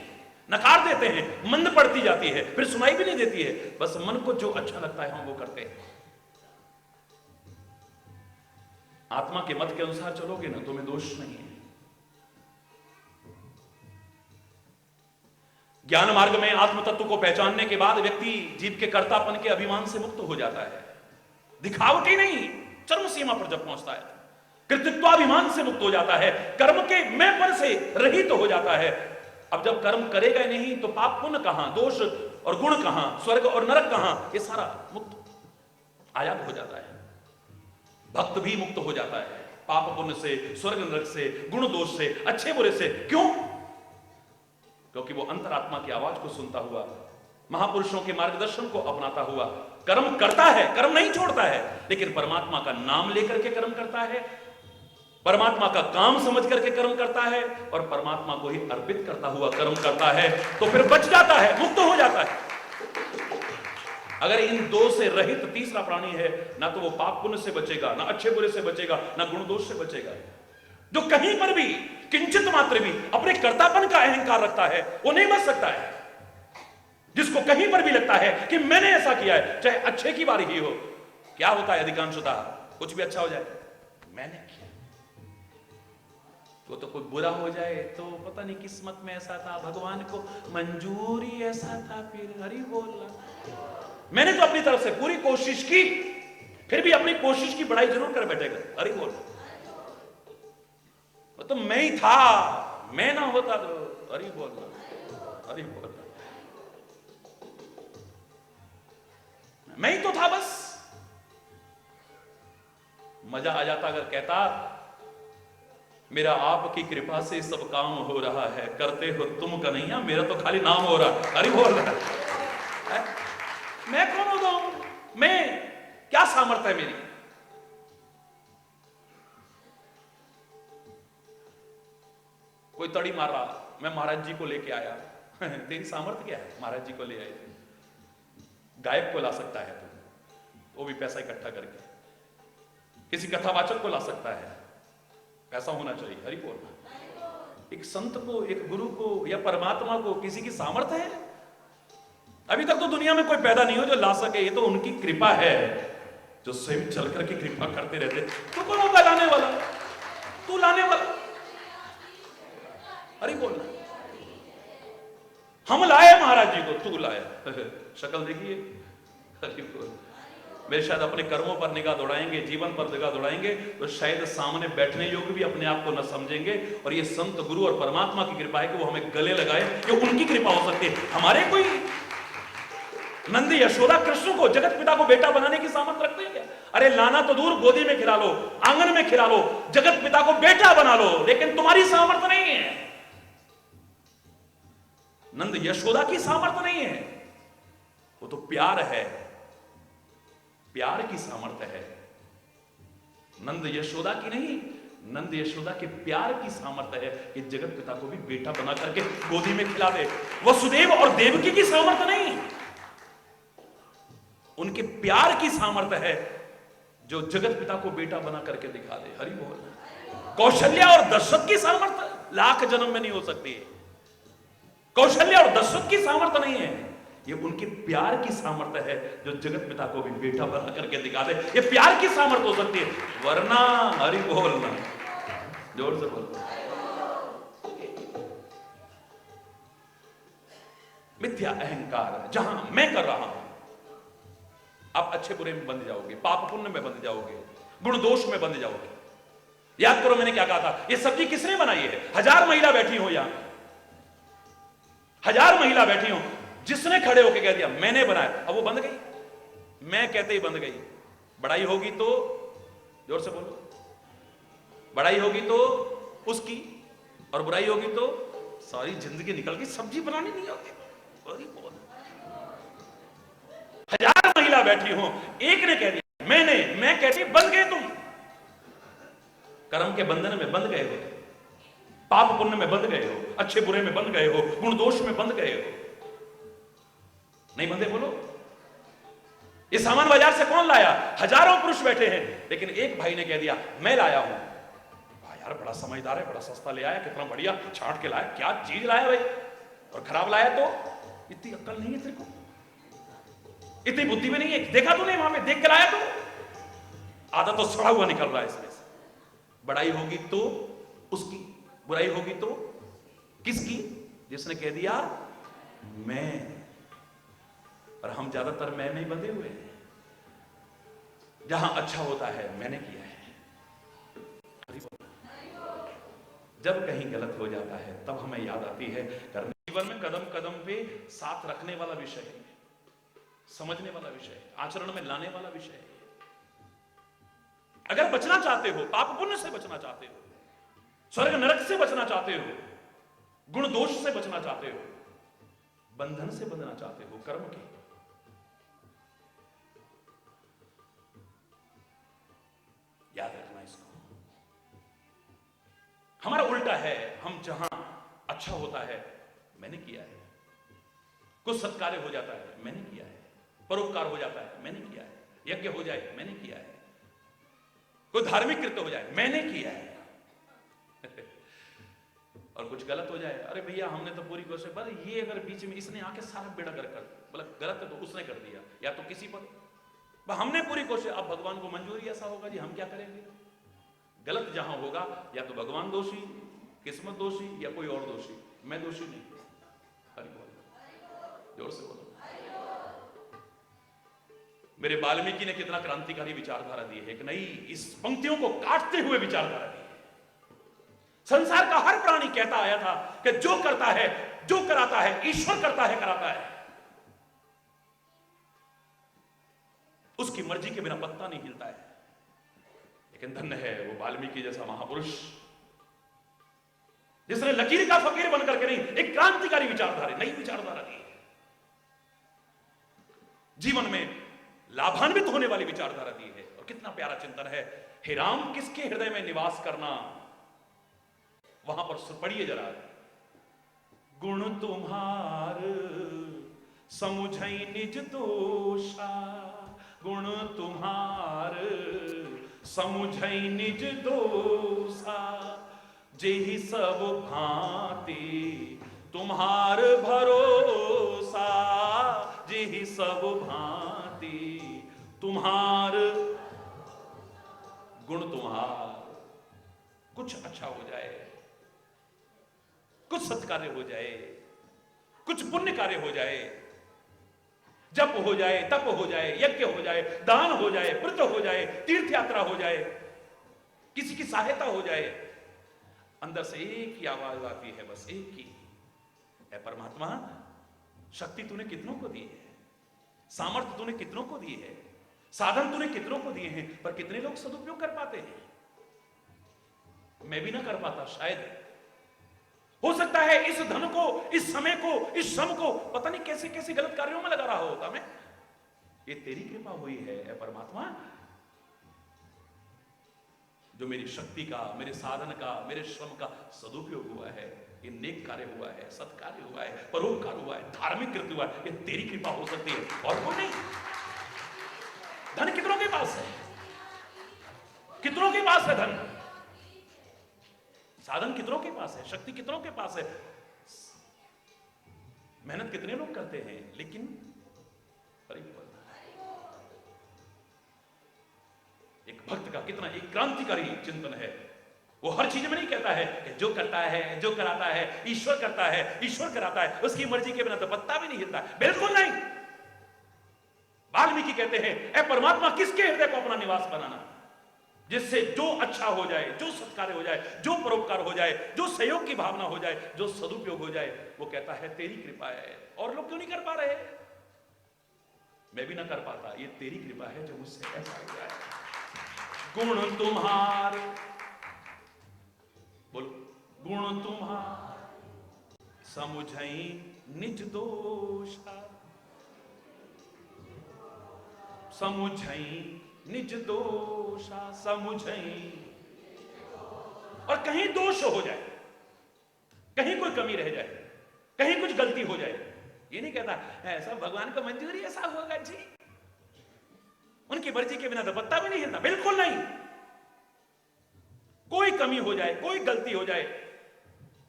नकार देते हैं, मंद पड़ती जाती है, फिर सुनाई भी नहीं देती है। बस मन को जो अच्छा लगता है हम वो करते हैं। आत्मा के मत के अनुसार चलोगे ना, तुम्हें दोष नहीं है। ज्ञान मार्ग में आत्म तत्व को पहचानने के बाद व्यक्ति जीव के कर्तापन के अभिमान से मुक्त हो जाता है। दिखावटी नहीं, चरम सीमा पर जब पहुंचता है, कृतित्वाभिमान से मुक्त हो जाता है, कर्म के मैं पर से रहित हो जाता है। अब जब कर्म करेगा नहीं तो पाप पुण्य कहां, दोष और गुण कहां, स्वर्ग और नरक कहां, ये सारा मुक्त आयात हो जाता है। भक्त भी मुक्त हो जाता है पाप पुण्य से, स्वर्ग नरक से, गुण दोष से, अच्छे बुरे से। क्यों? क्योंकि वो अंतरात्मा की आवाज को सुनता हुआ, महापुरुषों के मार्गदर्शन को अपनाता हुआ कर्म करता है, कर्म नहीं छोड़ता है, लेकिन परमात्मा का नाम लेकर के कर्म करता है, परमात्मा का काम समझ करके कर्म करता है, और परमात्मा को ही अर्पित करता हुआ कर्म करता है, तो फिर बच जाता है, मुक्त हो जाता है। अगर इन दो से रहित तीसरा प्राणी है, ना तो वो पाप पुण्य से बचेगा, ना अच्छे बुरे से बचेगा, ना गुण दोष से बचेगा। जो कहीं पर भी किंचित मात्र भी अपने कर्तापन का अहंकार रखता है, वो नहीं बच सकता है। जिसको कहीं पर भी लगता है कि मैंने ऐसा किया है, चाहे अच्छे की बारी ही हो, क्या होता है अधिकांशतः, कुछ भी अच्छा हो जाए मैंने किया, तो कोई बुरा हो जाए तो पता नहीं किस्मत में ऐसा था, भगवान को मंजूरी ऐसा था, फिर हरि बोलना। मैंने तो अपनी तरफ से पूरी कोशिश की, फिर भी अपनी कोशिश की बढ़ाई जरूर कर बैठेगा, हरि बोलना। तो मैं ही था, मैं ना होता तो हरि बोलना, हरि बोलना, मैं ही तो था बस। मजा आ जाता अगर कहता मेरा आपकी कृपा से सब काम हो रहा है, करते हो तुम कन्हैया, मेरा तो खाली नाम हो रहा। अरे बोल रहा है, मैं कौन होता हूं, मैं क्या सामर्थ्य है मेरी? कोई तड़ी मार रहा, मैं महाराज जी को लेके आया। तेरी सामर्थ्य क्या है? महाराज जी को ले आए थे। गायक को ला सकता है तू, वो भी पैसा इकट्ठा करके। किसी कथावाचक को ला सकता है, पैसा होना चाहिए, हरि बोल। एक संत को, एक गुरु को या परमात्मा को किसी की सामर्थ्य है? अभी तक तो दुनिया में कोई पैदा नहीं हो जो ला सके, ये तो उनकी कृपा है, जो स्वयं चल करके कृपा करते रहते। तो कौन होगा लाने वाला? तू लाने वाला, हरि बोलना। हम लाए महाराज जी को, तू लाया। शक्ल देखिए। हरि बोल। वे शायद अपने कर्मों पर निगाह दौड़ाएंगे, जीवन पर निगाह दौड़ाएंगे तो शायद सामने बैठने योग्य भी अपने आप को न समझेंगे। और ये संत गुरु और परमात्मा की कृपा है कि वो हमें गले लगाए, ये उनकी कृपा हो सकती है। हमारे कोई नंद यशोदा कृष्ण को, जगत पिता को बेटा बनाने की सामर्थ रखते हैं क्या? अरे लाना तो दूर, गोदी में खिला लो, आंगन में खिला लो, जगत पिता को बेटा बना लो, लेकिन तुम्हारी सामर्थ नहीं है। नंद यशोदा की सामर्थ नहीं है, वो तो प्यार है, प्यार की सामर्थ्य है। नंद यशोदा की नहीं, नंद यशोदा के प्यार की सामर्थ्य है कि जगत पिता को भी बेटा बना करके गोदी में खिला दे। वसुदेव और देवकी की सामर्थ्य नहीं, उनके प्यार की सामर्थ्य है जो जगत पिता को बेटा बना करके दिखा दे। हरि बोल। कौशल्या और दशरथ की सामर्थ्य लाख जन्म में नहीं हो सकती है। कौशल्या और दशरथ की सामर्थ्य नहीं है, ये उनके प्यार की सामर्थ्य है जो जगत पिता को भी बेटा बना करके दिखा दे। ये प्यार की सामर्थ्य हो सकती है, वरना हरि बोलना, जोर से बोल। मिथ्या अहंकार जहां मैं कर रहा हूं, आप अच्छे बुरे में बंध जाओगे, पाप पुण्य में बंध जाओगे, गुण दोष में बंध जाओगे। याद करो मैंने क्या कहा था, ये सब्जी किसने बनाई है? 1000 महिला बैठी हो यहां, 1000 महिला बैठी हो, जिसने खड़े होकर कह दिया मैंने बनाया, अब वो बंद गई। मैं कहते ही बंद गई। बड़ाई होगी तो, जोर से बोलो, बड़ाई होगी तो उसकी, और बुराई होगी तो सारी जिंदगी निकल गई, सब्जी बनानी नहीं होगी। 1000 महिला बैठी हो, एक ने कह दिया मैंने, मैं कहती बंद गए तुम। कर्म के बंधन में बंध गए हो, पाप पुण्य में बंध गए हो, अच्छे बुरे में बंध गए हो, गुण दोष में बंध गए हो। नहीं बंधे? बोलो। ये सामान बाजार से कौन लाया? हजारों पुरुष बैठे हैं, लेकिन एक भाई ने कह दिया मैं लाया हूं। यार बड़ा समझदार है, बड़ा सस्ता ले आया, कितना बढ़िया छांट के लाया, क्या चीज लाया भाई। और खराब लाया तो इतनी अक्ल नहीं है तेरे को, इतनी बुद्धि भी नहीं है, देखा तूने वहां पे, देख के लाया तो आधा तो सड़ा हुआ निकल रहा है इसमें से। बड़ाई होगी तो उसकी, बुराई होगी तो किसकी? जिसने कह दिया मैं। और हम ज्यादातर मैं नहीं बंधे हुए हैं। जहां अच्छा होता है मैंने किया है, जब कहीं गलत हो जाता है तब हमें याद आती है करने। जीवन में कदम कदम पे साथ रखने वाला विषय है, समझने वाला विषय है, आचरण में लाने वाला विषय है। अगर बचना चाहते हो, पाप पुण्य से बचना चाहते हो, स्वर्ग नरक से बचना चाहते हो, गुण दोष से बचना चाहते हो, बंधन से बंधना चाहते हो कर्म के, याद रखना इसको। हमारा उल्टा है, हम जहां अच्छा होता है मैंने किया है, कुछ सत्कार्य हो जाता है मैंने किया है, परोपकार हो जाता है मैंने किया है, यज्ञ हो जाए मैंने किया है, कोई धार्मिक कृत्य हो जाए मैंने किया है। और कुछ गलत हो जाए, अरे भैया हमने तो पूरी कोशिश, पर ये अगर बीच में इसने आके सारा बेड़ा गर्क कर, बोला गलत है तो उसने कर दिया, या तो किसी पर हमने पूरी कोशिश, अब भगवान को मंजूरी ऐसा होगा जी, हम क्या करेंगे। गलत जहां होगा या तो भगवान दोषी, किस्मत दोषी, या कोई और दोषी, मैं दोषी नहीं। हरि बोल, जोर से बोलो। मेरे वाल्मीकि ने कितना क्रांतिकारी विचारधारा दी है, एक नई इस पंक्तियों को काटते हुए विचारधारा दी है। संसार का हर प्राणी कहता आया था कि जो करता है, जो कराता है, ईश्वर करता है, कराता है, उसकी मर्जी के बिना पत्ता नहीं हिलता है। लेकिन धन्य है वो वाल्मीकि जैसा महापुरुष, जिसने लकीर का फकीर बनकर के नहीं, एक क्रांतिकारी विचारधारा, नई विचारधारा दी है। जीवन में लाभान्वित होने वाली विचारधारा दी है। और कितना प्यारा चिंतन है, हे राम किसके हृदय में निवास करना, वहां पर पढ़िए जरा, गुण तुम्हार समुझई निज दोषा, गुण तुम्हार समुझई निज दोषा, जेहि सब भांति तुम्हार भरोसा, जेहि सब भांति तुम्हार, गुण तुम्हार। कुछ अच्छा हो जाए, कुछ सत्कार्य हो जाए, कुछ पुण्य कार्य हो जाए, जप हो जाए, तप हो जाए, यज्ञ हो जाए, दान हो जाए, व्रत हो जाए, तीर्थ यात्रा हो जाए, किसी की सहायता हो जाए, अंदर से एक ही आवाज आती है, बस एक ही, है परमात्मा, शक्ति तूने कितनों को दी है, सामर्थ्य तूने कितनों को दी है, साधन तूने कितनों को दिए हैं, पर कितने लोग सदुपयोग कर पाते हैं? मैं भी ना कर पाता शायद। हो सकता है इस धन को, इस समय को, इस श्रम को पता नहीं कैसे कैसे गलत कार्यों में लगा रहा होता मैं। ये तेरी कृपा हुई है ऐ परमात्मा, जो मेरी शक्ति का, मेरे साधन का, मेरे श्रम का सदुपयोग हुआ है, ये नेक कार्य हुआ है, सत्कार्य हुआ है, परोपकार हुआ है, धार्मिक कृत्य हुआ है, ये तेरी कृपा हो सकती है और कोई नहीं। धन कितनों के पास है? कितनों के पास है धन? साधन कितनों के पास है? शक्ति कितनों के पास है? मेहनत कितने लोग करते हैं, लेकिन एक भक्त का कितना एक क्रांतिकारी चिंतन है। वो हर चीज में नहीं कहता है कि जो करता है, जो कराता है ईश्वर करता है, ईश्वर कराता है, उसकी मर्जी के बिना तो पत्ता भी नहीं हिलता, बिल्कुल नहीं। वाल्मीकि कहते हैं ऐ परमात्मा, किसके हृदय को अपना निवास बनाना, जिससे जो अच्छा हो जाए, जो सत्कार्य हो जाए, जो परोपकार हो जाए, जो सहयोग की भावना हो जाए, जो सदुपयोग हो जाए, वो कहता है तेरी कृपा है। और लोग क्यों नहीं कर पा रहे? मैं भी ना कर पाता, ये तेरी कृपा है जो मुझसे ऐसा हो जाए। गुण तुम्हारे, बोलो, गुण तुम्हारे समुझई निज दोषा, समुझई निज दोषा, समुझई। और कहीं दोष हो जाए, कहीं कोई कमी रह जाए, कहीं कुछ गलती हो जाए, ये नहीं कहता ऐसा भगवान को मंजूरी ऐसा होगा जी, उनकी मर्जी के बिना तो पत्ता भी नहीं हिलता, बिल्कुल नहीं। कोई कमी हो जाए, कोई गलती हो जाए,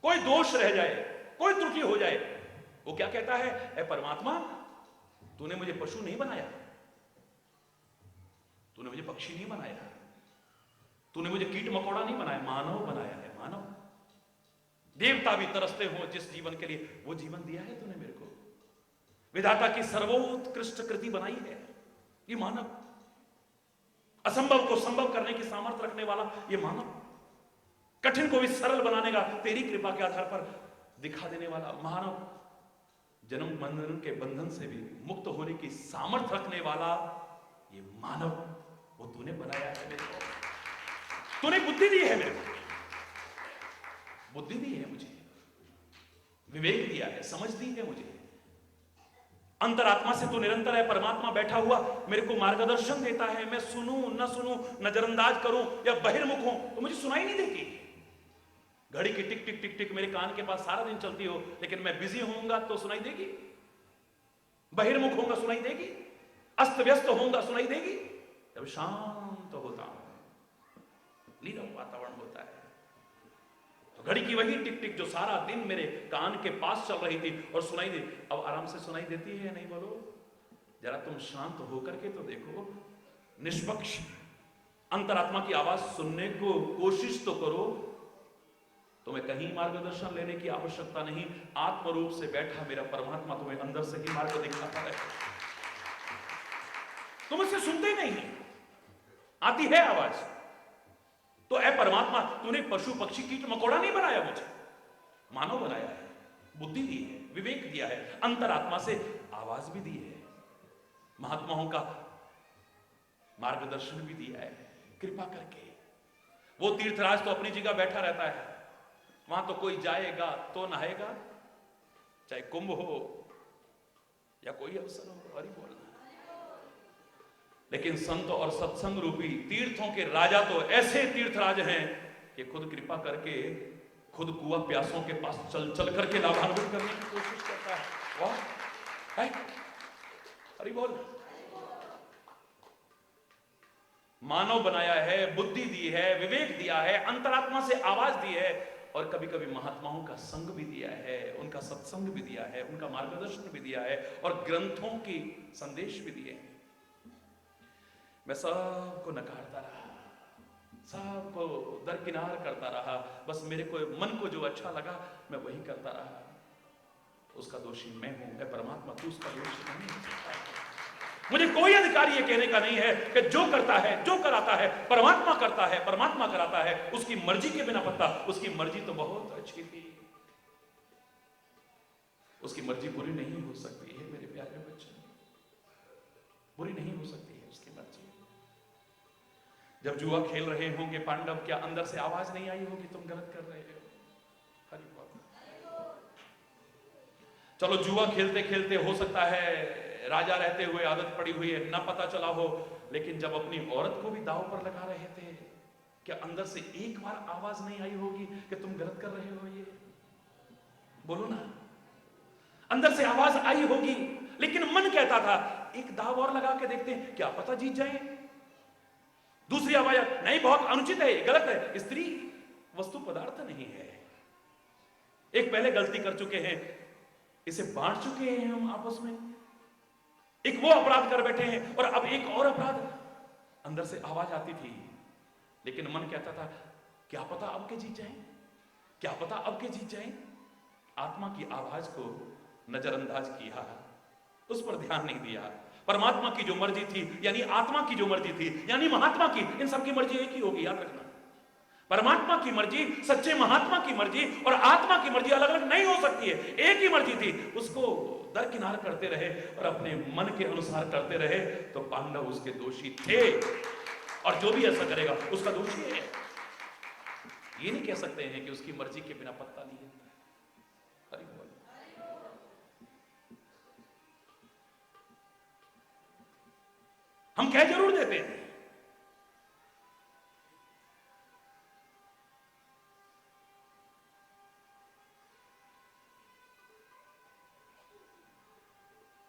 कोई दोष रह जाए, कोई त्रुटि हो जाए, वो क्या कहता है? ऐ परमात्मा, तूने मुझे पशु नहीं बनाया, तूने मुझे पक्षी नहीं बनाया, तूने मुझे कीट मकोड़ा नहीं बनाया, मानव बनाया है। मानव, देवता भी तरसते हो जिस जीवन के लिए, वो जीवन दिया है तूने मेरे को। विधाता की सर्वोत्कृष्ट कृति बनाई है ये मानव। असंभव को संभव करने की सामर्थ्य रखने वाला ये मानव, कठिन को भी सरल बनाने का तेरी कृपा के आधार पर दिखा देने वाला मानव, जन्म बंधन के बंधन से भी मुक्त होने की सामर्थ्य रखने वाला ये मानव, वो तूने बनाया है मेरे को। तूने बुद्धि दी है मेरे को, बुद्धि दी है मुझे, विवेक दिया है, समझ दी है मुझे। अंतरात्मा से तू निरंतर है परमात्मा बैठा हुआ मेरे को मार्गदर्शन देता है। मैं सुनूं न सुनूं, नजरअंदाज करूं या बहिर्मुख हूं तो मुझे सुनाई नहीं देती। घड़ी की टिक टिक टिक टिक मेरे कान के पास सारा दिन चलती हो, लेकिन मैं बिजी होऊंगा तो सुनाई देगी, बहिर्मुख होऊंगा सुनाई देगी, अस्त व्यस्त होऊंगा सुनाई देगी। जब शांत होता हूं, नीरव वातावरण होता है, तो घड़ी की वही टिक टिक जो सारा दिन मेरे कान के पास चल रही थी और सुनाई दी, अब आराम से सुनाई देती है नहीं? बोलो जरा, तुम शांत होकर के तो देखो, निष्पक्ष अंतरात्मा की आवाज सुनने को कोशिश तो करो। तुम्हें कहीं मार्गदर्शन लेने की आवश्यकता नहीं, आत्म रूप से बैठा मेरा परमात्मा तुम्हें अंदर से ही मार्ग दिखाता है। तुम उससे सुनते नहीं, आती है आवाज। तो ऐ परमात्मा, तूने पशु पक्षी कीट मकोड़ा नहीं बनाया, मुझे मानव बनाया है, बुद्धि दी है, विवेक दिया है, अंतरात्मा से आवाज भी दी है, महात्माओं का मार्गदर्शन भी दिया है कृपा करके। वो तीर्थराज तो अपनी जगह बैठा रहता है, वहां तो कोई जाएगा तो नहाएगा, चाहे कुंभ हो या कोई अवसर हो, हरि बोलना। लेकिन संत और सत्संग रूपी तीर्थों के राजा तो ऐसे तीर्थराज हैं कि खुद कृपा करके खुद कुआं प्यासों के पास चल चल करके लाभान्वित करने की कोशिश करता है। वाह, हरि बोल। मानव बनाया है, बुद्धि दी है, विवेक दिया है, अंतरात्मा से आवाज दी है, और कभी कभी महात्माओं का संग भी दिया है, उनका सत्संग भी दिया है, उनका मार्गदर्शन भी दिया है, और ग्रंथों की संदेश भी दिए। मैं सबको नकारता रहा, सबको दरकिनार करता रहा, बस मेरे को मन को जो अच्छा लगा मैं वही करता रहा। उसका दोषी मैं हूं। मैं परमात्मा, तू उसका दोषी नहीं हो सकता। मुझे कोई अधिकार ये कहने का नहीं है कि जो करता है, जो कराता है परमात्मा करता है, परमात्मा कराता है, उसकी मर्जी के बिना पत्ता। उसकी मर्जी तो बहुत अच्छी थी, उसकी मर्जी बुरी नहीं हो सकती है मेरे प्यारे बच्चे, बुरी नहीं हो सकती है उसकी मर्जी। जब जुआ खेल रहे होंगे पांडव, क्या अंदर से आवाज नहीं आई होगी तुम गलत कर रहे हो? हरि बोल। चलो जुआ खेलते खेलते हो सकता है राजा रहते हुए आदत पड़ी हुई है, ना पता चला हो, लेकिन जब अपनी औरत को भी दांव पर लगा रहे थे, क्या अंदर से एक बार आवाज नहीं आई होगी कि तुम गलत कर रहे हो? ये बोलो ना, अंदर से आवाज आई होगी, लेकिन मन कहता था एक दांव और लगा के देखते हैं, क्या पता जीत जाए। दूसरी आवाज, नहीं बहुत अनुचित है, गलत है, स्त्री वस्तु पदार्थ नहीं है। एक पहले गलती कर चुके हैं, इसे बांट चुके हैं हम आपस में, एक वो अपराध कर बैठे हैं और अब एक और अपराध। अंदर से आवाज आती थी, लेकिन मन कहता था क्या पता अब के जीत जाएं, क्या पता अब के जीत जाएं। आत्मा की आवाज को नजरअंदाज किया, उस पर ध्यान नहीं दिया। परमात्मा की जो मर्जी थी, यानी आत्मा की जो मर्जी थी, यानी महात्मा की, इन सबकी मर्जी एक ही होगी, याद रखना। परमात्मा की मर्जी, सच्चे महात्मा की मर्जी और आत्मा की मर्जी अलग अलग नहीं हो सकती है, एक ही मर्जी थी। उसको दरकिनार करते रहे और अपने मन के अनुसार करते रहे, तो पांडव उसके दोषी थे, और जो भी ऐसा करेगा उसका दोषी है। ये नहीं कह सकते हैं कि उसकी मर्जी के बिना पत्ता नहीं हिलता। हरि बोल। हम कह जरूर देते हैं,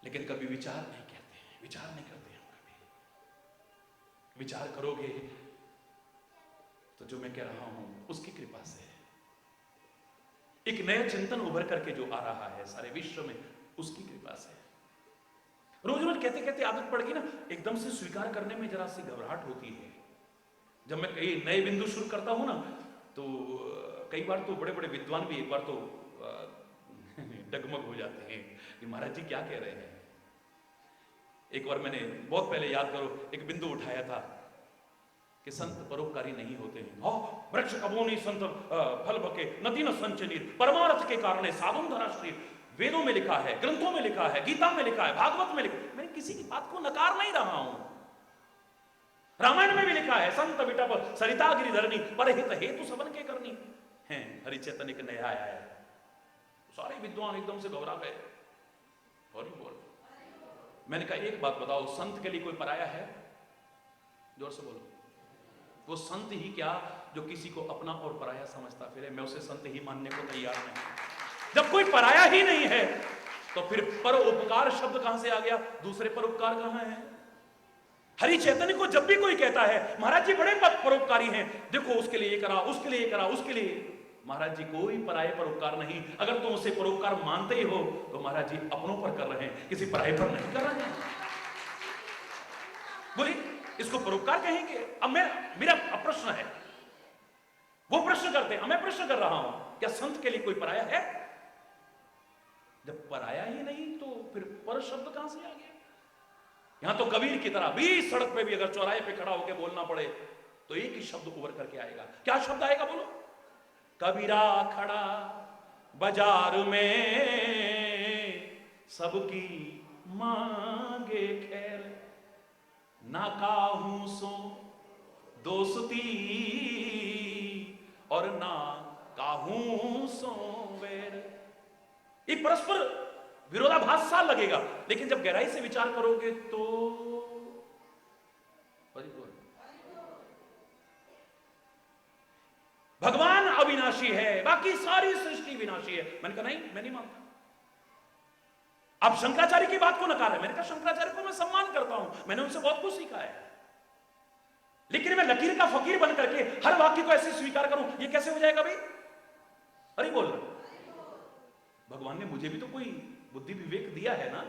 लेकिन कभी विचार नहीं कहते हैं, विचार नहीं करते हैं। कभी विचार करोगे तो जो मैं कह रहा हूं उसकी कृपा से एक नया चिंतन उभर करके जो आ रहा है सारे विश्व में, उसकी कृपा से। रोज रोज कहते कहते आदत पड़ गई ना, एकदम से स्वीकार करने में जरा सी घबराहट होती है। जब मैं कई नए बिंदु शुरू करता हूं ना, तो कई बार तो बड़े बड़े विद्वान भी एक बार तो डगमग हो जाते हैं कि महाराज जी क्या कह रहे हैं। एक बार मैंने बहुत पहले, याद करो, एक बिंदु उठाया था कि संत परोपकारी नहीं होते हैं। वृक्ष कबोनी संत फल बके, नदी न संचनीर, परमार्थ के कारण साधुन धराश्री। वेदों में लिखा है, ग्रंथों में लिखा है, गीता में लिखा है, भागवत में लिखा है। मैं किसी की बात को नकार नहीं रहा हूं। रामायण में भी लिखा है, संत विटप सरिता गिरिधरनी, परहित हेतु सबन के करनी है। हरि चैतन्य के नया आया है, सारे विद्वान एकदम से घबरा गए। और बोल, मैंने कहा एक बात बताओ, संत के लिए कोई पराया है? जोर से बोलो। वो संत ही क्या जो किसी को अपना और पराया समझता फिरे? मैं उसे संत ही मानने को तैयार नहीं। जब कोई पराया ही नहीं है तो फिर परोपकार शब्द कहां से आ गया? दूसरे परोपकार कहां है? हरि चैतन्य को जब भी कोई कहता है महाराज जी बड़े परोपकारी हैं, देखो उसके लिए ये करा, उसके लिए ये करा, उसके लिए, महाराज जी कोई पराये पर उपकार नहीं। अगर तुम उसे परोपकार मानते ही हो तो महाराज जी अपनों पर कर रहे हैं, किसी पराये पर नहीं कर रहे हैं। बोलिए, इसको परोपकार कहेंगे? अब मेरा प्रश्न है, वो प्रश्न करते हैं, मैं प्रश्न कर रहा हूं, क्या संत के लिए कोई पराया है? जब पराया ही नहीं तो फिर पर शब्द कहां से आ गया? यहां तो कबीर की तरह 20 सड़क पे भी अगर चौराहे पे खड़ा होकर बोलना पड़े तो एक ही शब्द उभर करके आएगा। क्या शब्द आएगा? बोलो। कबीरा खड़ा बाजार में, सबकी मांगे खैर, ना काहू सो दोस्ती और ना काहू सो वैर। ये परस्पर विरोधाभास सा लगेगा, लेकिन जब गहराई से विचार करोगे तो भगवान अविनाशी है, बाकी सारी सृष्टि विनाशी है। मैंने कहा नहीं, मैं नहीं मानता। आप शंकराचार्य की बात को नकार है। मैंने कहा शंकराचार्य को मैं सम्मान करता हूं, मैंने उनसे बहुत कुछ सीखा है, लेकिन मैं लकीर का फकीर बन करके हर वाक्य को ऐसे स्वीकार करूं, ये कैसे हो जाएगा भाई? अरे बोल, भगवान ने मुझे भी तो कोई बुद्धि विवेक दिया है ना,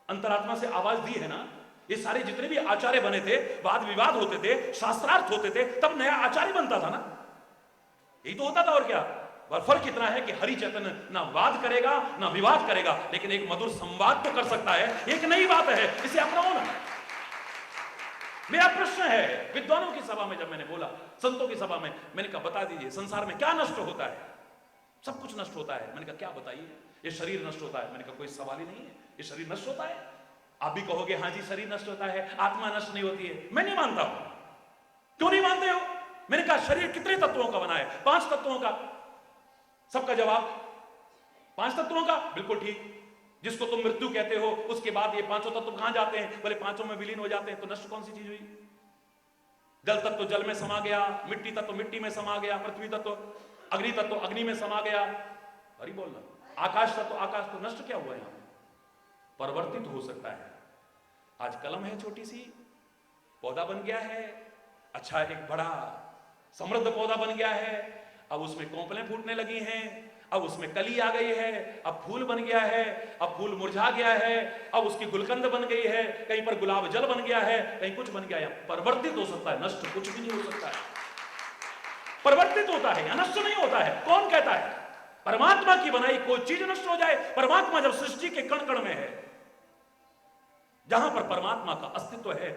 अंतरात्मा से आवाज दी है ना। ये सारे जितने भी आचार्य बने थे, वाद विवाद होते थे, शास्त्रार्थ होते थे, तब नया आचार्य बनता था ना, यही तो होता था। और क्या? और फर्क इतना है कि हरि चैतन्य ना वाद करेगा ना विवाद करेगा, लेकिन एक मधुर संवाद तो कर सकता है। एक नई बात है, इसे अपनाओ ना। मेरा प्रश्न है विद्वानों की सभा में, जब मैंने बोला, संतों की सभा में, मैंने कहा बता दीजिए संसार में क्या नष्ट होता है? सब कुछ नष्ट होता है। मैंने कहा क्या बताइए? ये शरीर नष्ट होता है। मैंने कहा कोई सवाल ही नहीं है, ये शरीर नष्ट होता है। आप भी कहोगे हाँ जी शरीर नष्ट होता है, आत्मा नष्ट नहीं होती है। मैं नहीं मानता हूं। क्यों नहीं मानते हो? मैंने कहा शरीर कितने तत्वों का बना है? 5 तत्वों का। सबका जवाब 5 तत्वों का। बिल्कुल ठीक। जिसको तुम मृत्यु कहते हो, उसके बाद ये 5 तत्व कहां जाते हैं? बोले 5 में विलीन हो जाते हैं। तो नष्ट कौन सी चीज हुई? जल तत्व जल में समा गया, मिट्टी तत्व मिट्टी में समा गया, पृथ्वी तत्व अग्नि तत्व अग्नि में समा गया। अरे बोलना, आकाश तत्व आकाश। तो नष्ट क्या हुआ? यहां परिवर्तित हो सकता है। आज कलम है छोटी सी, पौधा बन गया है, अच्छा एक बड़ा समृद्ध पौधा बन गया है। अब उसमें कोंपलें फूटने लगी हैं, अब उसमें कली आ गई है, अब फूल बन गया है, अब फूल मुरझा गया है, अब उसकी गुलकंद बन गई है, कहीं पर गुलाब जल बन गया है, कहीं कुछ बन गया है। परिवर्तित हो सकता है, नष्ट कुछ भी नहीं हो सकता है। परिवर्तित होता है, नष्ट नहीं होता है। कौन कहता है परमात्मा की बनाई कोई चीज नष्ट हो जाए? परमात्मा जब सृष्टि के कण कण में है, जहां पर परमात्मा का अस्तित्व है,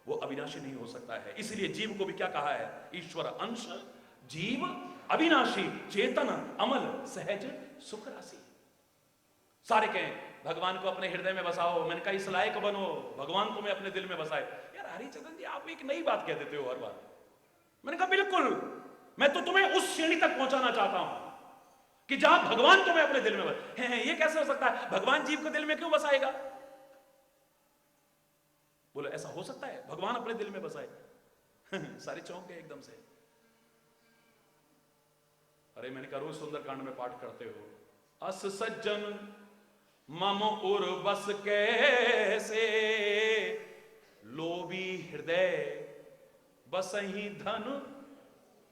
वो अविनाशी नहीं हो सकता है। इसलिए जीव को भी क्या कहा है? ईश्वर अंश जीव अविनाशी चेतन अमल सहज सुख राशि। सारे कहें भगवान को अपने हृदय में बसाओ। मैंने कहा इस लायक बनो भगवान तुम्हें अपने दिल में बसाए। यार हरिचंदन जी आप एक नई बात कह देते हो हर बार। मैंने कहा बिल्कुल, मैं तो तुम्हें उस श्रेणी तक पहुंचाना चाहता हूं कि जहां भगवान तुम्हें अपने दिल में बसाए। ये कैसे हो सकता है? भगवान जीव को दिल में क्यों बसाएगा? बोलो ऐसा हो सकता है भगवान अपने दिल में बसाए? सारे चौंक गए एकदम से। अरे मैंने कहा रोज सुंदरकांड में पाठ करते हो, अस सज्जन मम उर बस कैसे, लोभी हृदय बसही धन।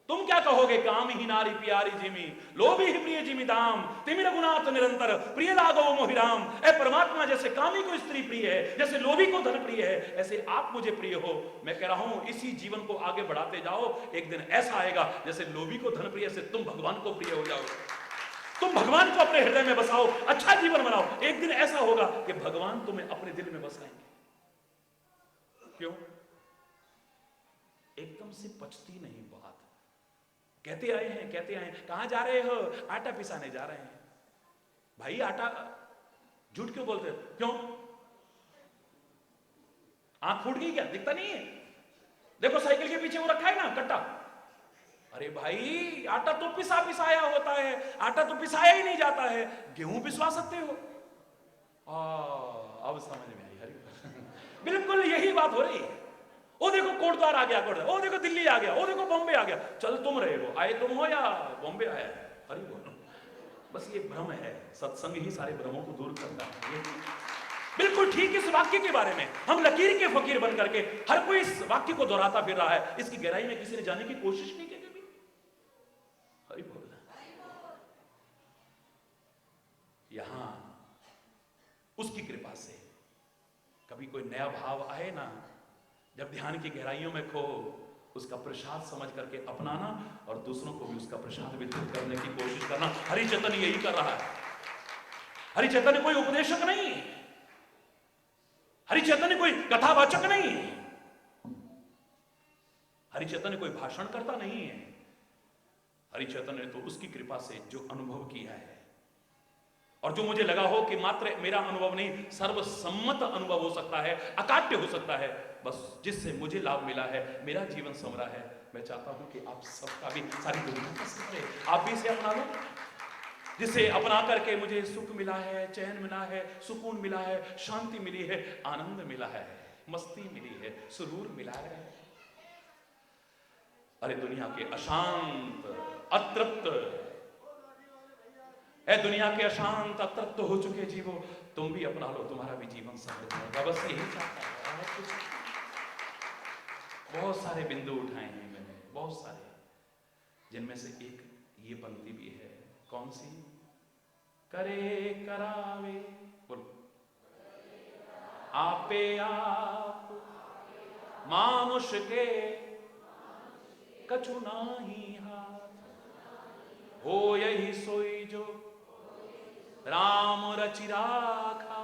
तुम क्या कहोगे? काम ही नारी प्यारी जिमी, लोभी ही प्रिय जिमी दाम, तिमि रघुनाथ निरंतर प्रिय लागो मोहिराम। ऐ परमात्मा, जैसे कामी को स्त्री प्रिय है, जैसे लोभी को धन प्रिय है, ऐसे आप मुझे प्रिय हो। मैं कह रहा हूं इसी जीवन को आगे बढ़ाते जाओ, एक दिन ऐसा आएगा जैसे लोभी को धन प्रिय से तुम भगवान को प्रिय हो जाओगे। तुम भगवान को अपने हृदय में बसाओ, अच्छा जीवन बनाओ। एक दिन ऐसा होगा कि भगवान तुम्हें अपने दिल में बसाएंगे। क्यों? एकदम से पचती नहीं बात। कहते आए हैं कहां जा रहे हो? आटा पिसाने जा रहे हैं। भाई आटा झूठ क्यों बोलते हो? क्यों? आंख फूट गई क्या? दिखता नहीं है? देखो साइकिल के पीछे वो रखा है ना कट्टा। अरे भाई आटा तो पिसाया होता है, आटा तो पिसाया ही नहीं जाता है। गेहूं पिसवा सकते हो। अब समझ में आई। हरी बिल्कुल यही बात हो रही है। ओ देखो कोटद्वार आ गया, कोटद्वार, ओ देखो दिल्ली आ गया, ओ देखो बॉम्बे आ गया। चल तुम रहे हो, आए तुम हो या बॉम्बे आया है? हरी बोलो। बस ये भ्रम है, सत्संग ही सारे भ्रमों को दूर करता है। बिल्कुल ठीक इस वाक्य के बारे में हम लकीर के फकीर बन करके हर कोई इस वाक्य को दोहराता फिर रहा है। इसकी गहराई में किसी ने जाने की कोशिश नहीं की कभी। हरी बोल। यहां उसकी कृपा से कभी कोई नया भाव आए ना, जब ध्यान की गहराइयों में खो, उसका प्रसाद समझ करके अपनाना और दूसरों को भी उसका प्रसाद वितरित करने की कोशिश करना। हरि चैतन्य यही कर रहा है। हरि चैतन्य कोई उपदेशक नहीं, हरि चैतन्य कोई कथावाचक नहीं, हरि चैतन्य कोई भाषण करता नहीं है। हरि चैतन्य ने तो उसकी कृपा से जो अनुभव किया है, और जो मुझे लगा हो कि मात्र मेरा अनुभव नहीं, सर्वसम्मत अनुभव हो सकता है, अकाट्य हो सकता है, बस जिससे मुझे लाभ मिला है, मेरा जीवन संवरा है। मैं चाहता हूं कि आप सबका भी, सारी दुनिया का संवरे, आप भी इसे अपना लो। जिसे अपना करके मुझे सुख मिला है, चैन मिला है, सुकून मिला है, शांति मिली है, आनंद मिला है, मस्ती मिली है, सुरूर मिला है। अरे दुनिया के अशांत अतृप्त, दुनिया के अशांत अतृप्त हो चुके जीवो, तुम भी अपना लो, तुम्हारा भी जीवन समृद्ध होगा। बस यही चाहता है। बहुत सारे बिंदु उठाए हैं मैंने, बहुत सारे, जिनमें से एक ये पंक्ति भी है। कौन सी? करे करावे, बोलो, आपे आप मानुष के कछु नाही हाथ, हो यही सोई जो राम रचि राखा,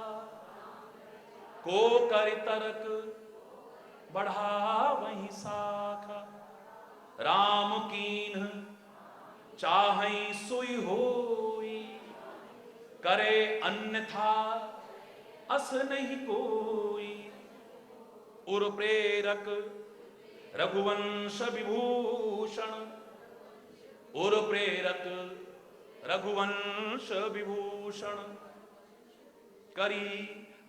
को कर तरक बढ़ा वही साखा, राम कीन्ह चाहई सोई होई, करे अन्यथा अस नहीं कोई, उर प्रेरक रघुवंश विभूषण, उर प्रेरक रघुवंश विभूषण, करी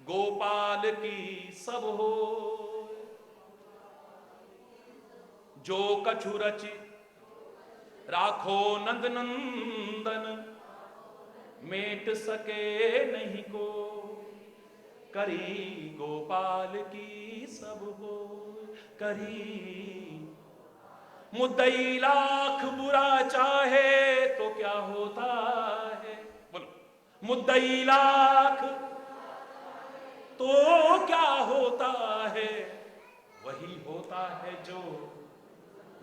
गोपाल की सब हो, जो कछु रचि राखो नंद नंदन, मेट सके नहीं को, करी गोपाल की सब हो, करी। मुद्दई लाख बुरा चाहे तो क्या होता है, बोलो, मुद्दई लाख तो क्या होता है, वही होता है जो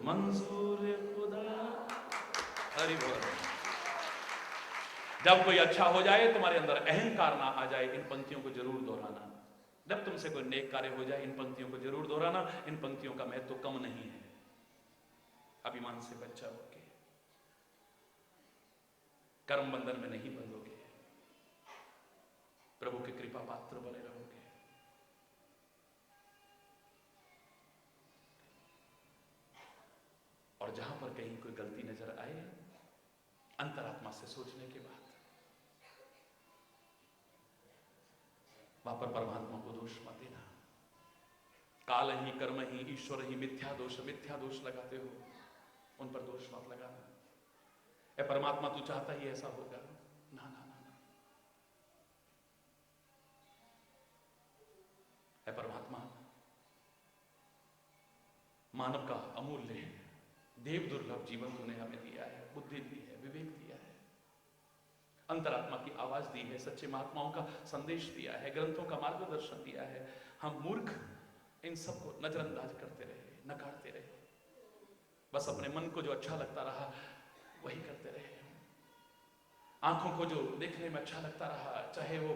मंजूर खुदा। हरि बोल। जब कोई अच्छा हो जाए, तुम्हारे अंदर अहंकार ना आ जाए, इन पंक्तियों को जरूर दोहराना। जब तुमसे कोई नेक कार्य हो जाए, इन पंक्तियों को जरूर दोहराना। इन पंक्तियों का महत्व कम नहीं है। अभिमान से बच जाओगे, कर्म बंधन में नहीं बंधोगे, प्रभु की कृपा पात्र बने रहोगे। और जहां पर कहीं कोई गलती नजर आए, अंतरात्मा से सोचने के बाद वहां पर परमात्मा को दोष मत देना। काल ही, कर्म ही, ईश्वर ही, मिथ्या दोष लगाते हो, उन पर दोष मत लगाना। ए परमात्मा, तू चाहता ही ऐसा होगा? ना ना ना ना। ए परमात्मा, मानव का अमूल्य देव दुर्लभ जीवन तूने हमें दिया है, बुद्धि दी है, विवेक दिया है, अंतरात्मा की आवाज दी है, सच्चे महात्माओं का संदेश दिया है, ग्रंथों का मार्गदर्शन दिया है। हम मूर्ख इन सबको नजरअंदाज करते रहे, नकारते रहे, बस अपने मन को जो अच्छा लगता रहा वही करते रहे, आंखों को जो देखने में अच्छा लगता रहा, चाहे वो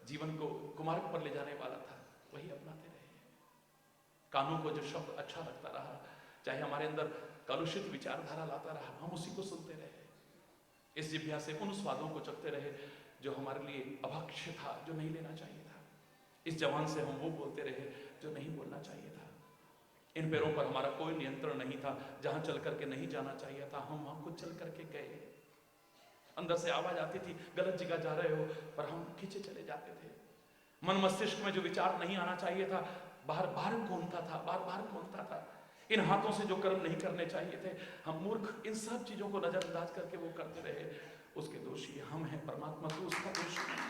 जीवन को कुमार्ग पर ले जाने वाला था, वही अपनाते रहे, कानों को जो शब्द अच्छा लगता रहा, चाहे हमारे अंदर कलुषित विचारधारा लाता रहा, हम उसी को सुनते रहे, इस जिह्वा से उन स्वादों को चखते रहे जो हमारे लिए अभक्ष्य था, जो नहीं लेना चाहिए था, इस जबान से हम वो बोलते रहे जो नहीं बोलना चाहिए था, इन पैरों पर हमारा कोई नियंत्रण नहीं था, जहां चल करके नहीं जाना चाहिए था हम वहां खुद चल करके गए। अंदर से आवाज आती थी गलत जगह जा रहे हो, पर हम खींचे चले जाते थे। मन मस्तिष्क में जो विचार नहीं आना चाहिए था, बाहर बाहर घूमता था। इन हाथों से जो कर्म नहीं करने चाहिए थे, हम मूर्ख इन सब चीजों को नजरअंदाज करके वो करते रहे। उसके दोषी हम हैं, परमात्मा तू उसका दोषी नहीं।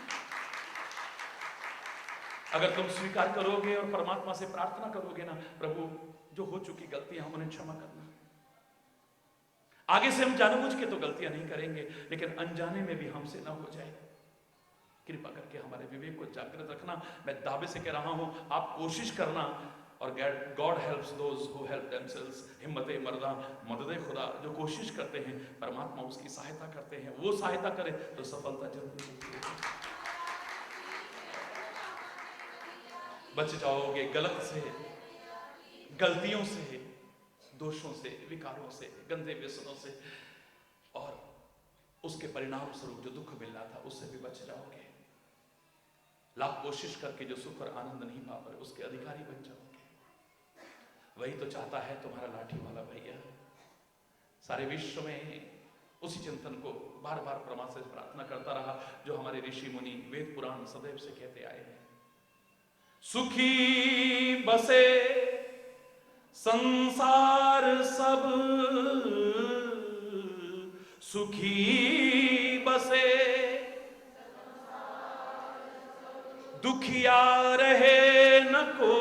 अगर तुम स्वीकार करोगे और परमात्मा से प्रार्थना करोगे ना, प्रभु जो हो चुकी गलतियां हम उन्हें क्षमा करना। आगे से हम जानबूझ के तो गलतियां नहीं करेंगे, लेकिन अनजाने में भी हमसे ना हो जाए, कृपा करके हमारे विवेक को जागृत रखना। मैं दावे से कह रहा हूं, आप कोशिश करना, और God helps those who help themselves. हिम्मते मर्दा मददे खुदा, जो कोशिश करते हैं परमात्मा उसकी सहायता करते हैं, वो सहायता करे तो सफलता जरूर मिलती है। बच जाओगे गलत से, गलतियों से, दोषों से, विकारों से, गंदे व्यसनों से, और उसके परिणाम स्वरूप जो दुख मिल रहा था उससे भी बच जाओगे। लाख कोशिश करके जो सुख और आनंद नहीं पा पाए उसके अधिकारी बन जाओगे। वही तो चाहता है तुम्हारा लाठी वाला भैया। सारे विश्व में उसी चिंतन को बार बार परमात्मा से प्रार्थना करता रहा जो हमारे ऋषि मुनि वेद पुराण सदैव से कहते आए हैं। सुखी बसे संसार सब, सुखी बसे दुखिया रहे न को,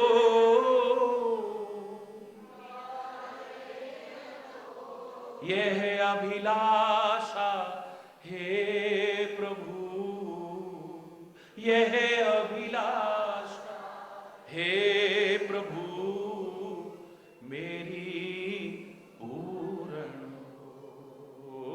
यह अभिलाषा हे प्रभु, यह अभिलाषा हे प्रभु मेरी पूर्ण हो।